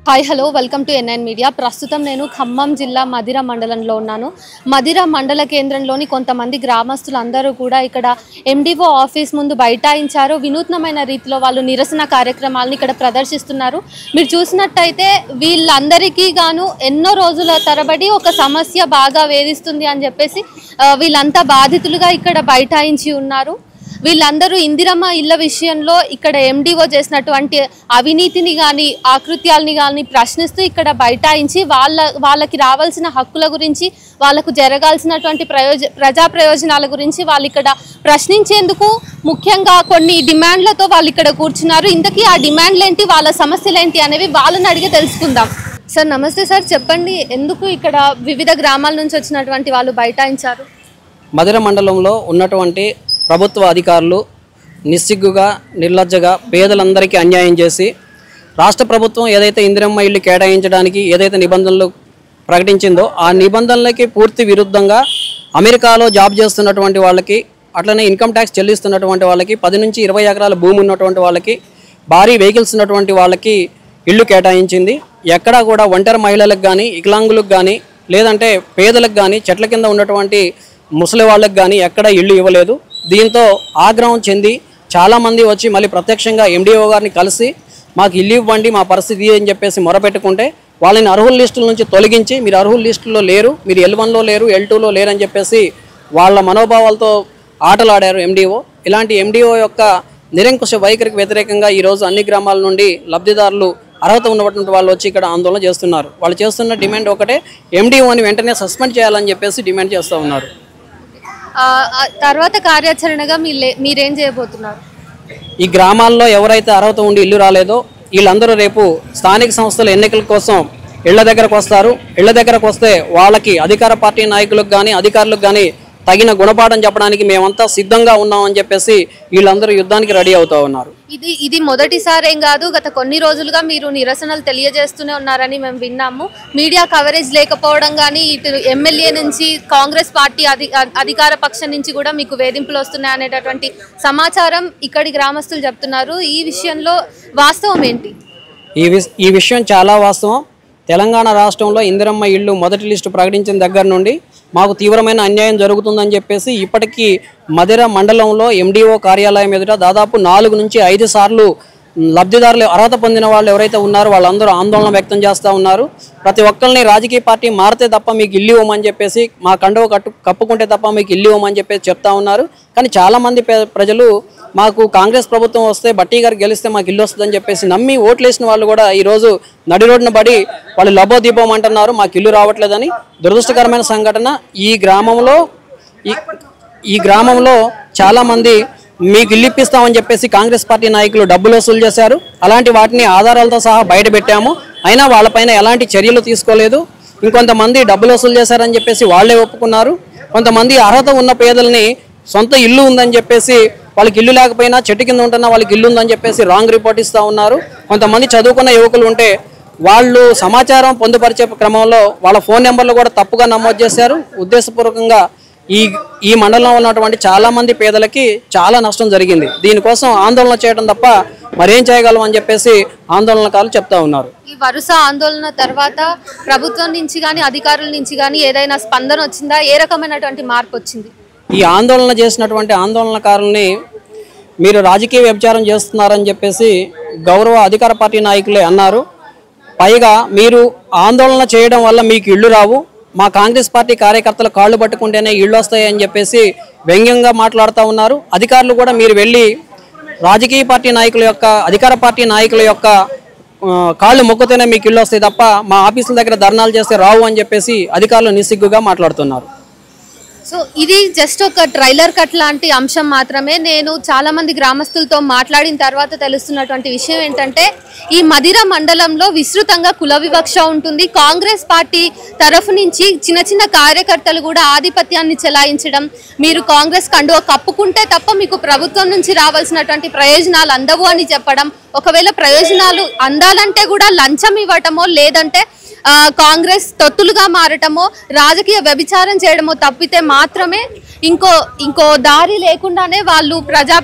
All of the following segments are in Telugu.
Hi hello welcome to NIN media. ప్రస్తుతం నేను ఖమ్మం జిల్లా మదిర మండలంలో ఉన్నాను. మదిర మండల కేంద్రంలోని కొంతమంది గ్రామస్తులు అందరూ కూడా ఇక్కడ ఎండిఓ ఆఫీస్ ముందు బైఠాయించారు. వినూత్నమైన రీతిలో వాళ్ళు నిరసన కార్యక్రమాలను ఇక్కడ ప్రదర్శిస్తున్నారు. మీరు చూసినట్టయితే వీళ్ళందరికీ గాను ఎన్నో రోజుల తరబడి ఒక సమస్య బాగా వేధిస్తుంది అని చెప్పేసి వీళ్ళంతా బాధితులుగా ఇక్కడ బైఠాయించి ఉన్నారు. వీళ్ళందరూ ఇందిరమ్మ ఇళ్ల విషయంలో ఇక్కడ ఎండిఓ చేసినటువంటి అవినీతిని కానీ ఆకృత్యాలని కానీ ప్రశ్నిస్తూ ఇక్కడ బైఠాయించి వాళ్ళకి రావాల్సిన హక్కుల గురించి, వాళ్ళకు జరగాల్సినటువంటి ప్రజా ప్రయోజనాల గురించి వాళ్ళు ఇక్కడ ప్రశ్నించేందుకు ముఖ్యంగా కొన్ని డిమాండ్లతో వాళ్ళు ఇక్కడ కూర్చున్నారు. ఇంతకీ ఆ డిమాండ్లు ఏంటి, వాళ్ళ సమస్యలు ఏంటి అనేవి వాళ్ళని అడిగి తెలుసుకుందాం. సార్ నమస్తే సార్, చెప్పండి ఎందుకు ఇక్కడ వివిధ గ్రామాల నుంచి వచ్చినటువంటి వాళ్ళు బైఠాయించారు? మదిర మండలంలో ఉన్నటువంటి ప్రభుత్వ అధికారులు నిస్సిగ్గుగా నిర్లజ్జగా పేదలందరికీ అన్యాయం చేసి రాష్ట్ర ప్రభుత్వం ఏదైతే ఇందిరమ్మ ఇల్లు కేటాయించడానికి ఏదైతే నిబంధనలు ప్రకటించిందో ఆ నిబంధనలకి పూర్తి విరుద్ధంగా అమెరికాలో జాబ్ చేస్తున్నటువంటి వాళ్ళకి, అట్లనే ఇన్కమ్ ట్యాక్స్ చెల్లిస్తున్నటువంటి వాళ్ళకి, 10 నుంచి 20 ఎకరాల భూమి ఉన్నటువంటి వాళ్ళకి, భారీ వెహికల్స్ ఉన్నటువంటి వాళ్ళకి ఇల్లు కేటాయించింది. ఎక్కడా కూడా ఒంటరి మహిళలకు కానీ, వికలాంగులకు కానీ, లేదంటే పేదలకు కానీ, చెట్ల కింద ఉన్నటువంటి ముసలి వాళ్ళకి కానీ ఎక్కడ ఇల్లు ఇవ్వలేదు. దీంతో ఆగ్రహం చెంది చాలామంది వచ్చి మళ్ళీ ప్రత్యక్షంగా ఎండిఓ గారిని కలిసి మాకు ఇల్లు ఇవ్వండి, మా పరిస్థితి అని చెప్పేసి మొరపెట్టుకుంటే వాళ్ళని అర్హుల లిస్టుల నుంచి తొలగించి మీరు అర్హుల లిస్టుల్లో లేరు, మీరు L1లో లేరు, L2లో లేరు అని చెప్పేసి వాళ్ళ మనోభావాలతో ఆటలాడారు ఎండిఓ. ఇలాంటి ఎండిఓ యొక్క నిరంకుశ వైఖరికి వ్యతిరేకంగా ఈరోజు అన్ని గ్రామాల నుండి లబ్ధిదారులు అర్హత ఉన్నటువంటి వాళ్ళు వచ్చి ఇక్కడ ఆందోళన చేస్తున్నారు. వాళ్ళు చేస్తున్న డిమాండ్ ఒకటే, ఎండిఓని వెంటనే సస్పెండ్ చేయాలని చెప్పేసి డిమాండ్ చేస్తూ ఉన్నారు. తర్వాత కార్యాచరణగా మీరేం చేయబోతున్నారు? ఈ గ్రామాల్లో ఎవరైతే అర్హత ఉండి ఇల్లు రాలేదో వీళ్ళందరూ రేపు స్థానిక సంస్థల ఎన్నికల కోసం ఇళ్ల దగ్గరకు వస్తారు. ఇళ్ల దగ్గరకు వస్తే వాళ్ళకి అధికార పార్టీ నాయకులకు కానీ అధికారులకు కానీ తగిన గుణపాఠం చెప్పడానికి మేమంతా సిద్ధంగా ఉన్నామని చెప్పేసి వీళ్ళందరూ యుద్ధానికి రెడీ అవుతూ ఉన్నారు. ఇది మొదటిసారేం కాదు, గత కొన్ని రోజులుగా మీరు నిరసనలు తెలియజేస్తూనే ఉన్నారని మేము విన్నాము. మీడియా కవరేజ్ లేకపోవడం కానీ, ఇటు ఎమ్మెల్యే నుంచి కాంగ్రెస్ పార్టీ అధికార పక్షం నుంచి కూడా మీకు వేధింపులు వస్తున్నాయి అనేటటువంటి సమాచారం ఇక్కడి గ్రామస్తులు చెప్తున్నారు. ఈ విషయంలో వాస్తవం ఏంటి? ఈ విషయం చాలా వాస్తవం. తెలంగాణ రాష్ట్రంలో ఇందిరమ్మ ఇళ్ళు మొదటి లిస్టు ప్రకటించిన దగ్గర నుండి మాకు తీవ్రమైన అన్యాయం జరుగుతుందని చెప్పేసి ఇప్పటికీ మదిర మండలంలో ఎండిఓ కార్యాలయం ఎదుట దాదాపు 4 నుంచి 5 సార్లు లబ్ధిదారులు అర్హత పొందిన వాళ్ళు ఎవరైతే ఉన్నారో వాళ్ళందరూ ఆందోళన వ్యక్తం చేస్తూ ఉన్నారు. ప్రతి ఒక్కరిని రాజకీయ పార్టీ మారితే తప్ప మీకు ఇల్లు ఇవ్వమని చెప్పేసి, మా కండువ కప్పుకుంటే తప్ప మీకు ఇల్లు ఇవ్వమని చెప్పేసి చెప్తా ఉన్నారు. కానీ చాలామంది ప్రజలు మాకు కాంగ్రెస్ ప్రభుత్వం వస్తే, బట్టి గారు గెలిస్తే మాకు ఇల్లు వస్తుందని చెప్పేసి నమ్మి ఓట్లు వేసిన వాళ్ళు కూడా ఈరోజు నడి రోడ్డున పడి వాళ్ళు లబోదీపం అంటున్నారు, మాకు ఇల్లు రావట్లేదని. దురదృష్టకరమైన సంఘటన. ఈ గ్రామంలో చాలామంది మీకు ఇల్లు ఇప్పిస్తామని చెప్పేసి కాంగ్రెస్ పార్టీ నాయకులు డబ్బులు వసూలు చేశారు. అలాంటి వాటిని ఆధారాలతో సహా బయట పెట్టాము. అయినా వాళ్ళపైన ఎలాంటి చర్యలు తీసుకోలేదు. ఇంకొంతమంది డబ్బులు వసూలు చేశారని చెప్పేసి వాళ్లే ఒప్పుకున్నారు. కొంతమంది అర్హత ఉన్న పేదల్ని సొంత ఇల్లు ఉందని చెప్పేసి, వాళ్ళకి ఇల్లు లేకపోయినా చెట్టు కింద ఉంటున్నా వాళ్ళకి ఇల్లు ఉందని చెప్పేసి రాంగ్ రిపోర్ట్ ఇస్తూ ఉన్నారు. కొంతమంది చదువుకున్న యువకులు ఉంటే వాళ్ళు సమాచారం పొందుపరిచే క్రమంలో వాళ్ళ ఫోన్ నెంబర్లు కూడా తప్పుగా నమోదు చేశారు. ఉద్దేశపూర్వకంగా ఈ మండలంలో ఉన్నటువంటి చాలామంది పేదలకి చాలా నష్టం జరిగింది. దీనికోసం ఆందోళన చేయడం తప్ప మరేం చేయగలం అని చెప్పేసి ఆందోళనకారులు చెప్తా ఉన్నారు. ఈ వరుస ఆందోళన తర్వాత ప్రభుత్వం నుంచి కానీ అధికారుల నుంచి కానీ ఏదైనా స్పందన వచ్చిందా? ఏ రకమైనటువంటి మార్పు వచ్చింది? ఈ ఆందోళన చేసినటువంటి ఆందోళనకారుల్ని మీరు రాజకీయ వ్యభిచారం చేస్తున్నారని చెప్పేసి గౌరవ అధికార పార్టీ నాయకులే అన్నారు. పైగా మీరు ఆందోళన చేయడం వల్ల మీకు ఇళ్ళు రావు, మా కాంగ్రెస్ పార్టీ కార్యకర్తలు కాళ్ళు పట్టుకుంటేనే ఇళ్ళు వస్తాయని చెప్పేసి వ్యంగ్యంగా మాట్లాడుతూ ఉన్నారు. అధికారులు కూడా మీరు వెళ్ళి రాజకీయ పార్టీ నాయకుల యొక్క, అధికార పార్టీ నాయకుల యొక్క కాళ్ళు మొక్కుతేనే మీకు ఇళ్ళు వస్తాయి తప్ప మా ఆఫీసుల దగ్గర ధర్నాలు చేస్తే రావు అని చెప్పేసి అధికారులు నిస్సిగ్గుగా మాట్లాడుతున్నారు. సో ఇది జస్ట్ ఒక ట్రైలర్ కట్ లాంటి అంశం మాత్రమే. నేను చాలామంది గ్రామస్తులతో మాట్లాడిన తర్వాత తెలుస్తున్నటువంటి విషయం ఏంటంటే, ఈ మదిర మండలంలో విస్తృతంగా కుల వివక్ష ఉంటుంది. కాంగ్రెస్ పార్టీ తరఫు నుంచి చిన్న చిన్న కార్యకర్తలు కూడా ఆధిపత్యాన్ని చెలాయించడం, మీరు కాంగ్రెస్ కండువ కప్పుకుంటే తప్ప మీకు ప్రభుత్వం నుంచి రావాల్సినటువంటి ప్రయోజనాలు అందవు అని చెప్పడం, ఒకవేళ ప్రయోజనాలు అందాలంటే కూడా లంచం ఇవ్వటమో లేదంటే కాంగ్రెస్ తొత్తులుగా మారటమో రాజకీయ వ్యభిచారం చేయడమో తప్పితే మాత్రమే ఇంకో దారి లేకుండానే వాళ్ళు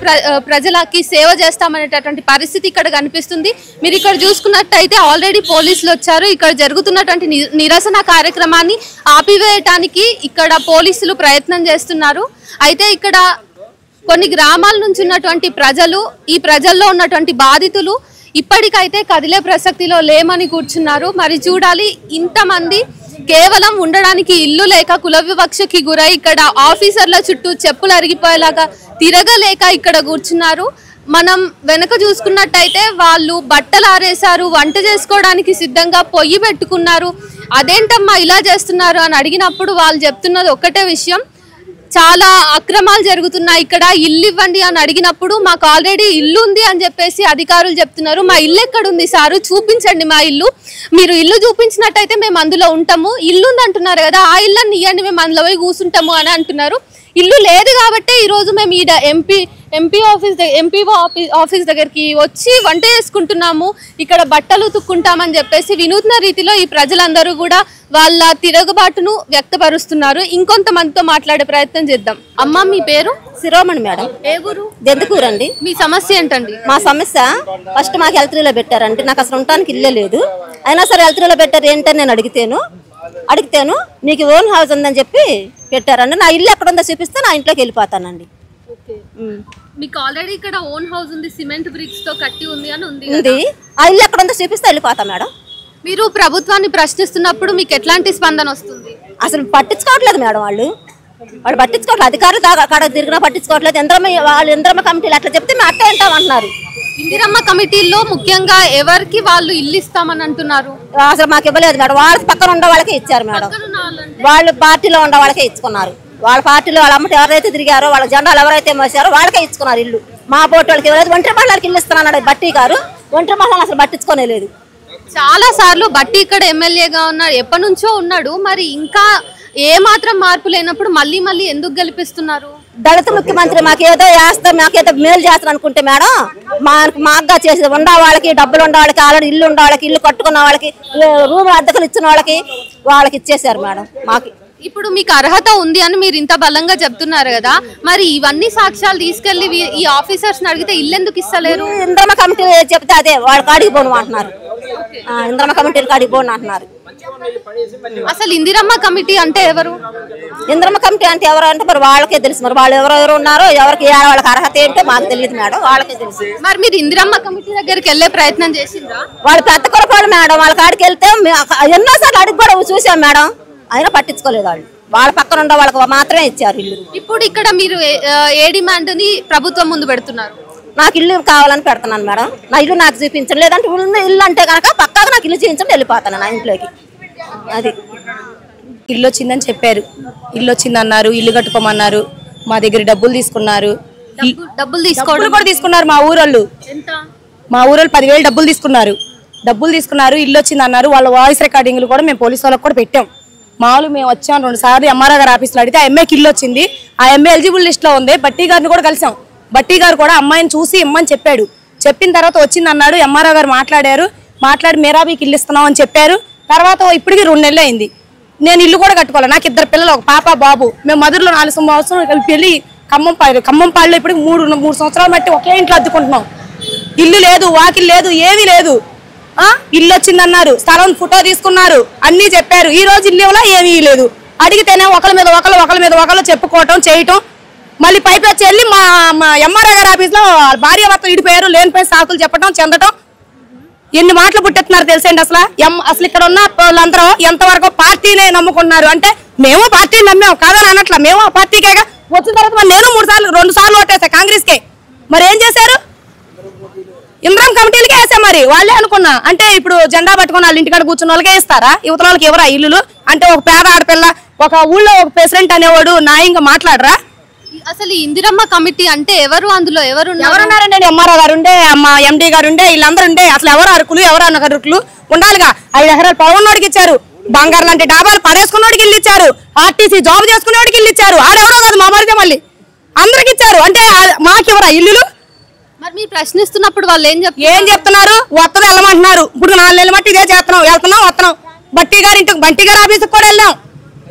ప్రజలకి సేవ చేస్తామనేటటువంటి పరిస్థితి ఇక్కడ కనిపిస్తుంది. మీరు ఇక్కడ చూసుకున్నట్టయితే ఆల్రెడీ పోలీసులు వచ్చారు. ఇక్కడ జరుగుతున్నటువంటి నిరసన కార్యక్రమాన్ని ఆపివేయటానికి ఇక్కడ పోలీసులు ప్రయత్నం చేస్తున్నారు. అయితే ఇక్కడ కొన్ని గ్రామాల నుంచి ఉన్నటువంటి ప్రజలు, ఈ ప్రజల్లో ఉన్నటువంటి బాధితులు ఇప్పటికైతే కదిలే ప్రసక్తిలో లేమని కూర్చున్నారు. మరి చూడాలి, ఇంతమంది కేవలం ఉండడానికి ఇల్లు లేక కుల వివక్షకి గురై ఇక్కడ ఆఫీసర్ల చుట్టూ చెప్పులు అరిగిపోయేలాగా తిరగలేక ఇక్కడ కూర్చున్నారు. మనం వెనక చూసుకున్నట్టయితే వాళ్ళు బట్టలు ఆరేశారు, వంట చేసుకోవడానికి సిద్ధంగా పొయ్యి పెట్టుకున్నారు. అదేంటమ్మా ఇలా చేస్తున్నారు అని అడిగినప్పుడు వాళ్ళు చెప్తున్నది ఒక్కటే విషయం, చాలా అక్రమాలు జరుగుతున్నాయి ఇక్కడ, ఇల్లు ఇవ్వండి అని అడిగినప్పుడు మాకు ఆల్రెడీ ఇల్లు ఉంది అని చెప్పేసి అధికారులు చెప్తున్నారు. మా ఇల్లు ఎక్కడుంది సారు, చూపించండి మా ఇల్లు, మీరు ఇల్లు చూపించినట్టయితే మేము అందులో ఉంటాము, ఇల్లు ఉంది అంటున్నారు కదా, ఆ ఇల్లుని ఇవ్వండి, మేము అందులో పోయి కూర్చుంటాము అని అంటున్నారు. ఇల్లు లేదు కాబట్టి ఈరోజు మేము ఈడ ఎంపీఓ ఆఫీస్ దగ్గరికి వచ్చి వంట చేసుకుంటున్నాము, ఇక్కడ బట్టలు ఉతుక్కుంటామని చెప్పేసి వినూత్న రీతిలో ఈ ప్రజలందరూ కూడా వాళ్ళ తిరుగుబాటును వ్యక్తపరుస్తున్నారు. ఇంకొంతమందితో మాట్లాడే ప్రయత్నం చేద్దాం. అమ్మ, మీ పేరు? శిరోమణి మేడం. ఏ ఊరు? దెందుకూరండి. మీ సమస్య ఏంటండి? మా సమస్య ఫస్ట్ మాకు హెల్త్రీలో పెట్టారంటే నాకు అసలు ఉండడానికి ఇల్లే లేదు, అయినా సరే హెల్త్రీలో పెట్టారు ఏంటని నేను అడిగితేను నీకు ఓన్ హౌస్ ఉందని చెప్పి పెట్టారండి. నా ఇల్లు ఎక్కడ ఉందో చూపిస్తే నా ఇంట్లోకి వెళ్ళిపోతానండి. మీకు ఆల్రెడీ ఇక్కడ ఓన్ హౌస్ ఉంది, సిమెంట్ బ్రిక్స్ తో కట్టి ఉంది అని ఉంది. ఆ ఇల్లు ఎక్కడ ఉందో చూపిస్తే వెళ్ళిపోతా మేడం. మీరు ప్రభుత్వాన్ని ప్రశ్నిస్తున్నప్పుడు మీకు ఎట్లాంటి స్పందన వస్తుంది? అసలు పట్టించుకోవట్లేదు మేడం, వాళ్ళు పట్టించుకోవట్లేదు. అధికారులు అక్కడ తిరిగినా పట్టించుకోవట్లేదు. ఇంద్రమ్మ కమిటీలు అట్లా చెప్తే మేము అట్టే ఉంటామంటున్నారు. ఇందిరమ్మ కమిటీలో ముఖ్యంగా ఎవరికి వాళ్ళు ఇల్లు ఇస్తామని అంటున్నారు? అసలు మాకు ఇవ్వలేదు మేడం, వాళ్ళ పక్కన ఉండే వాళ్ళకే ఇచ్చారు మేడం. వాళ్ళు పార్టీలో ఉండే వాళ్ళకే ఇచ్చుకున్నారు. వాళ్ళ పార్టీలో వాళ్ళ అమ్మటి ఎవరైతే తిరిగారో, వాళ్ళ జెండాలు ఎవరైతే మోసారో వాళ్ళకే ఇచ్చుకున్నారు ఇల్లు. మా పోటీ వాళ్ళకి ఇవ్వలేదు. ఒంటరి మహిళలకు ఇల్లు ఇస్తున్నాడు బట్టి గారు. ఒంటరి మహిళలు అసలు పట్టించుకోనే లేదు. చాలా సార్లు బట్టి ఇక్కడ ఎమ్మెల్యేగా ఉన్నాడు, ఎప్పటి నుంచో ఉన్నాడు. మరి ఇంకా ఏ మాత్రం మార్పు లేనప్పుడు మళ్ళీ ఎందుకు గెలిపిస్తున్నారు? దళిత ముఖ్యమంత్రి మాకేదో చేస్తాం, మాకేదో మేలు చేస్తాం అనుకుంటే మేడం, మాకుగా చేసేది ఉండే వాళ్ళకి, డబ్బులు ఉండే వాళ్ళకి, ఆల్రెడీ ఇల్లు ఉండే వాళ్ళకి, ఇల్లు కట్టుకున్న వాళ్ళకి, రూమ్ అద్దెకులు ఇచ్చిన వాళ్ళకి ఇచ్చేసారు మేడం. మాకు ఇప్పుడు మీకు అర్హత ఉంది అని మీరు ఇంత బలంగా చెప్తున్నారు కదా, మరి ఇవన్నీ సాక్ష్యాలు తీసుకెళ్లి ఈ ఆఫీసర్స్ అడిగితే ఇల్లు ఎందుకు ఇస్తలేరు? ఇంద్రమ్మ కమిటీ చెప్తే అదే వాళ్ళకి అడిగి పోను అంటున్నారు. ఇంద్రమ్మ కమిటీలకు అడిగి పోను అంటున్నారు. అసలు ఇందిరమ్మ కమిటీ అంటే ఎవరు? ఇంద్రమ్మ కమిటీ అంటే ఎవరు అంటే మరి వాళ్ళకే తెలుసు. మరి వాళ్ళు ఎవరెవరు ఉన్నారో, ఎవరికి వాళ్ళకి అర్హత ఏంటో మాకు తెలియదు మేడం, వాళ్ళకే తెలుసు. మరి మీరు ఇందిరమ్మ కమిటీ దగ్గరికి వెళ్ళే ప్రయత్నం చేసిండ్రా? వాళ్ళు పెద్ద కొరపాడు మేడం, వాళ్ళ కాడికి వెళ్తే ఎన్నోసార్లు అడిగి కూడా చూసాం మేడం, అయినా పట్టించుకోలేదు. వాళ్ళు వాళ్ళ పక్కన ఉండే వాళ్ళకి మాత్రమే ఇచ్చారు ఇల్లు. ఇప్పుడు ఇక్కడ మీరు ఏ డిమాండ్ ని ప్రభుత్వం ముందు పెడుతున్నారు? నాకు ఇల్లు కావాలని పెడుతున్నాను మేడం. నా ఇల్లు నాకు చూపించండి, లేదంటే ఇల్లు అంటే కనుక పక్కాగా నాకు ఇల్లు చూపించండి, వెళ్ళిపోతాను నా ఇంట్లోకి. అది ఇల్లు వచ్చిందని చెప్పారు, ఇల్లు వచ్చింది అన్నారు, ఇల్లు కట్టుకోమన్నారు. మా దగ్గర డబ్బులు తీసుకున్నారు, డబ్బులు కూడా తీసుకున్నారు. మా ఊరోళ్ళు 10,000 డబ్బులు తీసుకున్నారు. ఇల్లు వచ్చింది అన్నారు. వాళ్ళ వాయిస్ రికార్డింగ్లు కూడా మేము పోలీసు వాళ్ళకి కూడా పెట్టాం. మామూలు మేము వచ్చాం 2 సార్లు ఎంఆర్ఓ గారు ఆఫీస్లో అడిగితే ఆ అమ్మాయికి ఇల్లు వచ్చింది. ఆ అమ్మాయి ఎలిజిబుల్ లిస్ట్ లో ఉంది. బట్టి గారిని కూడా కలిసాం. బట్టి గారు కూడా అమ్మాయిని చూసి ఇమ్మని చెప్పాడు. చెప్పిన తర్వాత వచ్చింది అన్నాడు. ఎంఆర్ఓ గారు మాట్లాడి మేరాబీకి ఇల్లు ఇస్తున్నాం అని చెప్పారు. తర్వాత ఇప్పటికి 2 నెలలు అయింది. నేను ఇల్లు కూడా కట్టుకోవాలి. నాకు 2 పిల్లలు, ఒక పాప బాబు. మేము మధురలో 4 సంవత్సరాలు పెళ్లి ఖమ్మంపాడులో ఇప్పటికి 3 సంవత్సరాలు బట్టి ఒకే ఇంట్లో అద్దుకుంటున్నాం. ఇల్లు లేదు, వాకిల్ లేదు, ఏమీ లేదు. ఇల్లు వచ్చిందన్నారు, స్థలం ఫోటో తీసుకున్నారు, అన్ని చెప్పారు. ఈ రోజు ఇల్లు ఇవ్వలా, ఏమీ లేదు. అడిగితేనే ఒకరి మీద ఒకళ్ళు చెప్పుకోవటం చేయటం. మళ్ళీ పైకి వచ్చి వెళ్ళి మా ఎంఆర్ఓ గారి ఆఫీస్లో భార్య భర్తలు ఇడిపోయారు, లేనిపోయి సాకులు చెప్పటం, చెందటం. ఎన్ని మాటలు పుట్టెత్తున్నారు తెలుసండి. అసలు ఇక్కడ ఉన్న వాళ్ళందరూ ఎంతవరకు పార్టీనే నమ్ముకున్నారు అంటే, మేము పార్టీని నమ్మాం కాదని అనట్లా, మేము ఆ పార్టీకే. వచ్చిన తర్వాత నేను 2 సార్లు ఓటేసా కాంగ్రెస్కే. మరి ఏం చేశారు? ఇంద్రం కమిటీలకే వేసా. మరి వాళ్ళే అనుకున్నా అంటే ఇప్పుడు జెండా పట్టుకుని వాళ్ళ ఇంటికాడ కూర్చున్న వాళ్ళకే ఇస్తారా? యువతల వాళ్ళకి ఎవరా ఇల్లులు? అంటే ఒక పేద ఆడపిల్ల, ఒక ఊళ్ళో ఒక ప్రెసిడెంట్ అనేవాడు న్యాయంగా మాట్లాడరా? అసలు ఇందిరమ్మ కమిటీ అంటే ఎవరు? అందులో ఎవరున్నారండి? ఎంఆర్ఓ గారు ఉండే, ఎండి గారు ఉండే, వీళ్ళందరూ ఉండే. అసలు ఎవరు అరుకులు, ఎవరు అనకరుకులు ఉండాలిగా. 5 ఎకరాలు పొలవన్నోడికి ఇచ్చారు, బంగారు లాంటి డాబాలు పడేసుకున్నోడికి ఇల్లు ఇచ్చారు, ఆర్టీసీ జాబ్ చేసుకునేవాడికి ఇల్లు ఇచ్చారు. ఆడెవరో కాదు మా మరిదే, మళ్ళీ అందరికి ఇచ్చారు. అంటే మాకెవరా ఇల్లులు? మరి మీరు ప్రశ్నిస్తున్నప్పుడు వాళ్ళు ఏం చెప్తున్నారు? వస్తుంది వెళ్ళమంటున్నారు. ఇప్పుడు 4 నెలల మట్టి ఇదే చేస్తున్నాం, వెళ్తున్నాం వస్తున్నాం. బట్టి గారి ఆఫీస్కి కూడా వెళ్ళాం,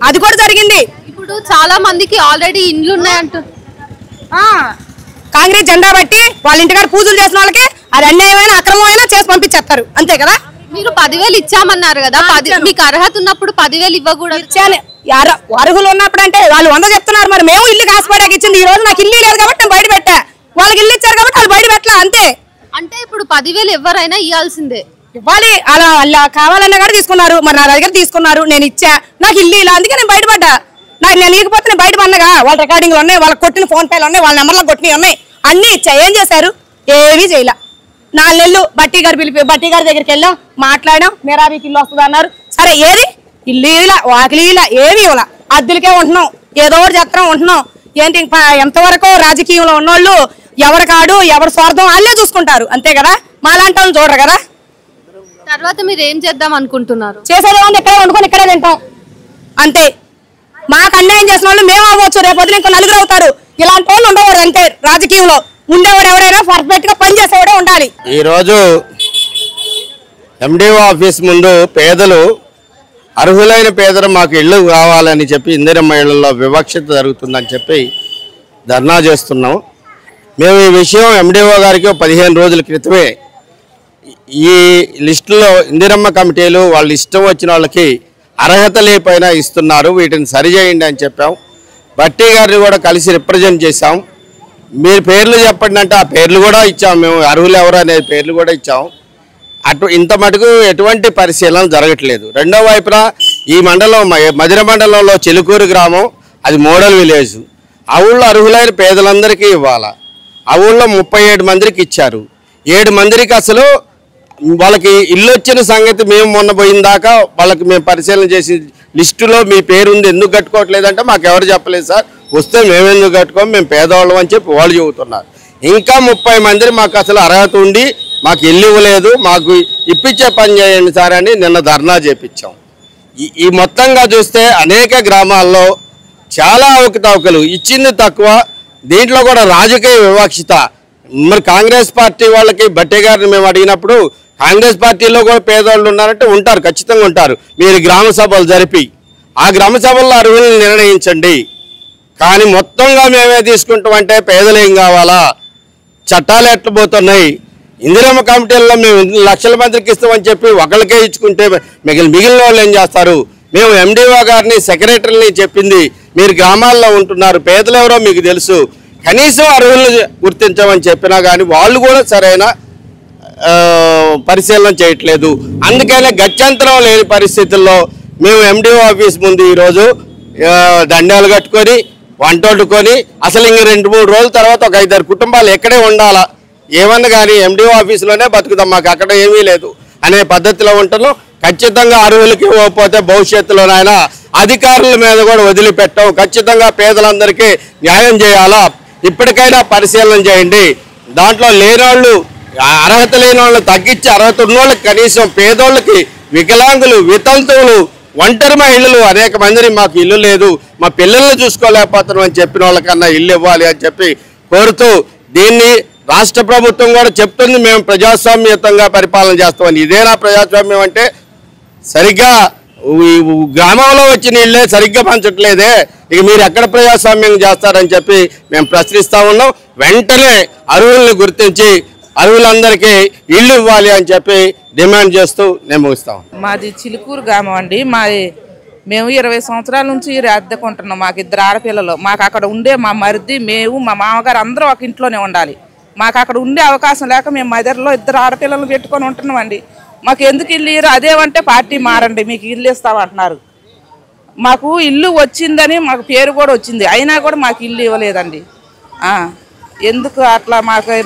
అది కూడా జరిగింది. ఇప్పుడు చాలా మందికి ఆల్రెడీ ఇండ్లు ఉన్నాయంట. కాంగ్రెస్ జెండా బట్టి వాళ్ళ ఇంటికాడ పూజలు చేసిన వాళ్ళకి అది అన్యాయమైన అక్రమమైన చేసి పంపించేస్తారు, అంతే కదా. మీరు 10,000 ఇచ్చామన్నారు కదా, మీకు అర్హత ఉన్నప్పుడు 10,000 ఇవ్వకూడదు. అర్హులు ఉన్నప్పుడు అంటే వాళ్ళు 100 చెప్తున్నారు. మరి మేము ఇల్లు కాసుపడాకి ఇచ్చింది, ఈ రోజు నాకు ఇల్లు లేదు కాబట్టి నేను బయట పెట్టా, వాళ్ళకి ఇల్లు ఇచ్చారు కాబట్టి వాళ్ళు బయట పెట్టలే, అంతే. అంటే ఇప్పుడు 10,000 ఎవరైనా ఇవ్వాల్సిందే, ఇవ్వాలి. అలా కావాలన్నా కూడా తీసుకున్నారు, మరి నా దగ్గర తీసుకున్నారు, నేను ఇచ్చా, నాకు ఇల్లు ఇలా, అందుకే నేను బయటపడ్డా. నేను ఇకపోతే నేను బయట పడినగా, వాళ్ళ రికార్డింగ్లు ఉన్నాయి, వాళ్ళకి కొట్టిన ఫోన్ పేలు ఉన్నాయి, వాళ్ళ నెంబర్లో కొట్టినవి ఉన్నాయి, అన్ని ఇచ్చా. ఏం చేశారు? ఏమీ చేయలే. 4 నెలలు బట్టి గారి దగ్గరికి వెళ్ళాం, మాట్లాడాం, మేరాబీకి ఇల్లు వస్తుంది అన్నారు. సరే, ఏది ఇల్లు ఇలా, వాకిలి ఇలా, ఏమి ఇవ్వాల, అద్దెలకే ఉంటున్నాం, ఏదో ఒకటి చెప్తాం ఉంటున్నాం. ఏంటి ఎంతవరకు రాజకీయంలో ఉన్నోళ్ళు ఎవరి కాడు ఎవరి స్వార్థం వాళ్ళే చూసుకుంటారు, అంతే కదా. మాలాంటి వాళ్ళు చూడరు కదా. తర్వాత మీరు ఏం చేద్దాం అనుకుంటున్నారు? చేసేదేముంది, ఇక్కడే వండుకొని ఇక్కడే తింటాం, అంతే. మాకు అన్యాయం చేసిన వాళ్ళు మేము అవ్వచ్చు, రేపొద్దున ఇంకో 4 అవుతారు. ఇలాంటి వాళ్ళు ఉండకూడదు, అంతే. రాజకీయంలో ఉండేవాడు ఎవరైనా పర్ఫెక్ట్ గా పనిచేసేవాడే ఉండాలి. ఈ రోజు ఎండిఓ ఆఫీస్ ముందు పేదలు, అర్హులైన పేదలు మాకు ఇళ్ళు కావాలని చెప్పి ఇందిరమ్మ ఇళ్లలో వివక్షత జరుగుతుందని చెప్పి ధర్నా చేస్తున్నాం. మేము ఈ విషయం ఎండిఓ గారికి 15 రోజుల క్రితమే ఈ లిస్టులో ఇందిరమ్మ కమిటీలు వాళ్ళు ఇష్టం వచ్చిన వాళ్ళకి అర్హత లేకపోయినా ఇస్తున్నారు, వీటిని సరిచేయండి అని చెప్పాం. బట్టి గారిని కూడా కలిసి రిప్రజెంట్ చేశాం. మీరు పేర్లు చెప్పండి అంటే ఆ పేర్లు కూడా ఇచ్చాం, మేము అర్హులు ఎవరు అనే పేర్లు కూడా ఇచ్చాం. ఇంత మటుకు ఎటువంటి పరిశీలన జరగట్లేదు. రెండో వైపున ఈ మండలం మధిర మండలంలో చిలుకూరు గ్రామం, అది మోడల్ విలేజ్. ఆ ఊళ్ళో అర్హులైన పేదలందరికీ ఇవ్వాలా. ఆ ఊళ్ళో 37 మందికి ఇచ్చారు. 7 మందికి అసలు వాళ్ళకి ఇల్లు వచ్చిన సంగతి మేము మొన్న పోయిన దాకా వాళ్ళకి మేము పరిశీలన చేసి లిస్టులో మీ పేరు ఉంది, ఎందుకు కట్టుకోవట్లేదంటే మాకు ఎవరు చెప్పలేదు సార్, వస్తే మేము ఎందుకు కట్టుకోము, మేము పేదవాళ్ళం అని చెప్పి వాళ్ళు చెబుతున్నారు. ఇంకా 30 మంది మాకు అసలు అర్హత ఉండి మాకు ఇల్లు ఇవ్వలేదు, మాకు ఇప్పించే పని చేయండి సార్ అని నిన్న ధర్నా చేపించాం. ఈ మొత్తంగా చూస్తే అనేక గ్రామాల్లో చాలా అవకతవకలు, ఇచ్చింది తక్కువ, దీంట్లో కూడా రాజకీయ వివక్షత. మరి కాంగ్రెస్ పార్టీ వాళ్ళకి బట్టి గారిని మేము అడిగినప్పుడు కాంగ్రెస్ పార్టీలో కూడా పేదవాళ్ళు ఉన్నారంటే ఉంటారు, ఖచ్చితంగా ఉంటారు. మీరు గ్రామ సభలు జరిపి ఆ గ్రామ సభల్లో అర్హులను నిర్ణయించండి, కానీ మొత్తంగా మేమే తీసుకుంటామంటే పేదలు ఏం కావాలా? చట్టాలు ఎట్లా పోతున్నాయి? ఇందిరమ్మ కమిటీల్లో మేము లక్షల మందికి ఇస్తామని చెప్పి ఒకరికే ఇచ్చుకుంటే మిగిలిన వాళ్ళు ఏం చేస్తారు? మేము ఎండిఓ గారిని సెక్రటరీని చెప్పింది, మీరు గ్రామాల్లో ఉంటున్నారు, పేదలు ఎవరో మీకు తెలుసు, కనీసం అర్హులను గుర్తించమని చెప్పినా కానీ వాళ్ళు కూడా సరైన పరిశీలన చేయట్లేదు. అందుకనే గత్యంతరం లేని పరిస్థితుల్లో మేము ఎండిఓ ఆఫీస్ ముందు ఈరోజు దండాలు కట్టుకొని వంట వండుకొని అసలు ఇంక 2-3 రోజుల తర్వాత ఒక 5-6 కుటుంబాలు ఎక్కడే ఉండాలా, ఏమన్నా కానీ ఎండిఓ ఆఫీసులోనే బతుకుతాం, మాకు అక్కడ ఏమీ లేదు అనే పద్ధతిలో ఉంటున్నాం. ఖచ్చితంగా అర్హులకి ఇవ్వకపోతే భవిష్యత్తులోనైనా అధికారుల మీద కూడా వదిలిపెట్టాం. ఖచ్చితంగా పేదలందరికీ న్యాయం చేయాలా, ఇప్పటికైనా పరిశీలన చేయండి. దాంట్లో లేనోళ్ళు, అర్హత లేని వాళ్ళు తగ్గించి అర్హత ఉన్న వాళ్ళకి కనీసం పేదోళ్ళకి, వికలాంగులు, వితంతువులు, ఒంటరి మహిళలు అనేక మందిని మాకు ఇల్లు లేదు, మా పిల్లల్ని చూసుకోలేకపోతున్నాం అని చెప్పిన వాళ్ళకన్నా ఇల్లు ఇవ్వాలి అని చెప్పి కోరుతూ, దీన్ని రాష్ట్ర ప్రభుత్వం కూడా చెప్తుంది మేము ప్రజాస్వామ్యతంగా పరిపాలన చేస్తామని. ఇదేనా ప్రజాస్వామ్యం అంటే? సరిగ్గా గ్రామంలో వచ్చిన ఇళ్ళే సరిగ్గా పంచట్లేదే, ఇక మీరు ఎక్కడ ప్రజాస్వామ్యం చేస్తారని చెప్పి మేము ప్రశ్నిస్తూ ఉన్నాం. వెంటనే అర్హులను గుర్తించి అర్హులందరికీ ఇల్లు ఇవ్వాలి అని చెప్పి డిమాండ్ చేస్తూ నేను ముగిస్తాం. మాది చిలుకూరు గ్రామం అండి. మేము 20 సంవత్సరాల నుంచి అద్దెకుంటున్నాం. మాకు 2 ఆడపిల్లలు. మాకు అక్కడ ఉండే మా మరిది, మేము, మా మామగారు అందరూ ఒక ఇంట్లోనే ఉండాలి. మాకు అక్కడ ఉండే అవకాశం లేక మేము మదర్లో 2 ఆడపిల్లలు పెట్టుకొని ఉంటున్నామండి. మాకు ఎందుకు ఇల్లు ఇయ్యరు? అదేమంటే పార్టీ మారండి మీకు ఇల్లు ఇస్తామంటున్నారు. మాకు ఇల్లు వచ్చిందని మాకు పేరు కూడా వచ్చింది, అయినా కూడా మాకు ఇల్లు ఇవ్వలేదండి. ఎందుకు అట్లా?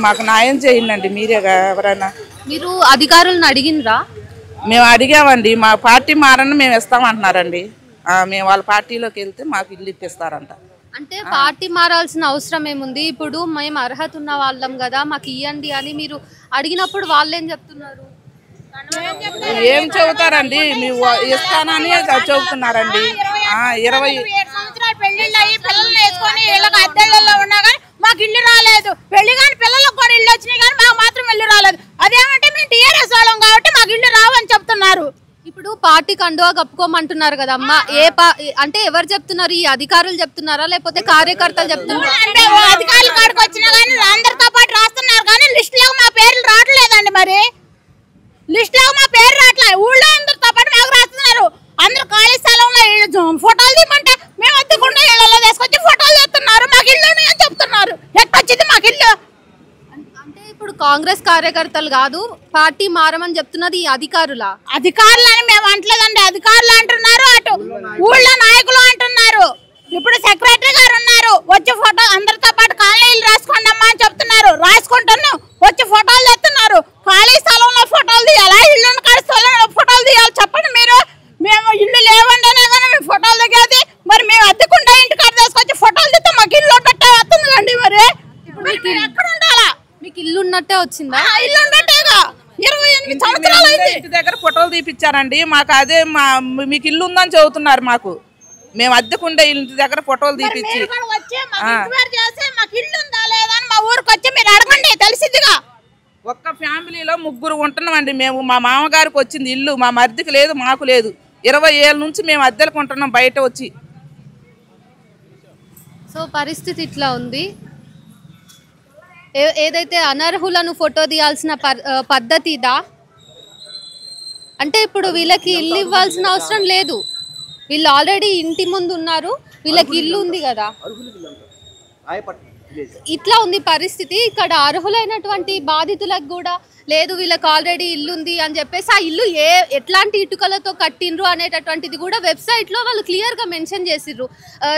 మాకు న్యాయం చేయండి మీరే. ఎవరైనా మీరు అధికారులను అడిగినరా? మేము అడిగామండి, మా పార్టీ మారని మేము ఇస్తామంటున్నారండి. మేము వాళ్ళ పార్టీలోకి వెళ్తే మాకు ఇల్లు ఇప్పిస్తారంట. అంటే పార్టీ మారాల్సిన అవసరం ఏముంది? ఇప్పుడు మేము అర్హత ఉన్న వాళ్ళం కదా, మాకు ఇవ్వండి అని మీరు అడిగినప్పుడు వాళ్ళు ఏం చెప్తున్నారు? ఏం చెబుతారండి, మేము ఇస్తానని చెబుతున్నారండి. 27 సంవత్సరాలు పెళ్లిళ్ళు అయ్యి పిల్లలు వేసుకొని ఇళ్ళకి అద్దెళ్ళలో ఉన్నా కానీ మాకు ఇల్లు రాలేదు. పెళ్లి కానీ పిల్లలకు కూడా ఇల్లు వచ్చినాయి కానీ మాకు మాత్రం ఇల్లు రాలేదు. అదేమంటే మేము టీఆర్ఎస్ వాళ్ళం కాబట్టి మాకు ఇల్లు రావని చెప్తున్నారు. ఇప్పుడు పార్టీ కండువా కప్పుకోమంటున్నారు కదమ్మా. అంటే ఎవరు చెప్తున్నారు? ఈ అధికారులు చెప్తున్నారా లేకపోతే కార్యకర్తలు చెప్తున్నారా? అంటే అధికారులు కాడికి వచ్చినా కానీ అందరితో పాటు రాస్తున్నారు కానీ లిస్ట్ లో మా పేర్లు రావట్లేదండి. మరి లిస్ట్ లో మా పేరు రావట్లేదు. ఊళ్ళో అందరితో పాటు మాకు రాస్తున్నారు. అందరు ఖాళీ స్థలంలో ఫోటోలు తీయమంటే మేము అద్దెకుండా ఇళ్లలో తీసుకొచ్చి ఫోటోలు తీస్తున్నారు. మాకు ఇల్లు అని చెప్తున్నారు. ఎట్టొచ్చింది మాకు ఇల్లు? అంటే ఇప్పుడు కాంగ్రెస్ కార్యకర్తలు కాదు, పార్టీ మారమని చెప్తున్నది ఈ అధికారులా? అధికారులు అని మేము అంటలేదండి. అధికారులు అంటున్నారు, అటు ఊళ్ళో నాయకులు అంటున్నారు. ఇప్పుడు సెక్రటరీ గారు ఉన్నారు, వచ్చి ఫోటో అందరితో పాటు కాలనీలు రాసుకోండి అమ్మా అని చెప్తున్నారు. రాసుకుంటున్నాం, వచ్చి ఫోటోలు తెస్తున్నారు. ఖాళీ స్థలంలో ఫోటోలు తీయాలా? ఇల్లు ఖాళీ స్థలంలో ఫోటోలు తీయాలి? చెప్పండి మీరు. మేము ఇల్లు లేవండి అనే కానీ మేము ఫోటోలు దిగేది. మరి మేము అద్దెకుండా ఇంటికాడ తీసుకొచ్చి ఫోటోలు తీస్తే మాకు ఇల్లు ఉన్నట్టే వస్తుంది కండి. మరి ఎక్కడ ఉండాలా? మీకు ఇల్లు ఉన్నట్టే వచ్చిందా? ఇల్లు ఉన్నట్టేగా 28 సంవత్సరాలు అయింది. ఇంటి దగ్గర ఫోటోలు తీపిచ్చారండి మాకు. అదే మీకు ఇల్లు ఉందని చెబుతున్నారు మాకు. మేము అద్దెకుండే ఇంటి దగ్గర ఫోటోలు తీపిచ్చి మాకు ఇల్లు ఉందా లేదా అని మా ఊరికి వచ్చి మీరు అడగండి, తెలిసిద్దిగా. ఒక్క ఫ్యామిలీలో 3 ఉంటున్నామండి మేము. మా మామగారికి వచ్చింది ఇల్లు, మా మరిదికి లేదు, మాకు లేదు. 20 ఏళ్ళ నుంచి మేము అద్దెలకు ఉంటున్నాం బయట వచ్చి. సో పరిస్థితి ఇట్లా ఉంది. ఏదైతే అనర్హులను ఫోటో తీయాల్సిన పద్ధతిదా? అంటే ఇప్పుడు వీళ్ళకి ఇల్లు ఇవ్వాల్సిన అవసరం లేదు. వీళ్ళు ఆల్రెడీ ఇంటి ముందు ఉన్నారు, వీళ్ళకి ఇల్లు ఉంది కదా. ఇట్లా ఉంది పరిస్థితి. ఇక్కడ అర్హులైనటువంటి బాధితులకు కూడా లేదు, వీళ్ళకి ఆల్రెడీ ఇల్లు ఉంది అని చెప్పేసి ఆ ఇల్లు ఎట్లాంటి ఇటుకలతో కట్టిండ్రు అనేటటువంటిది కూడా వెబ్సైట్లో వాళ్ళు క్లియర్గా మెన్షన్ చేసిర్రు.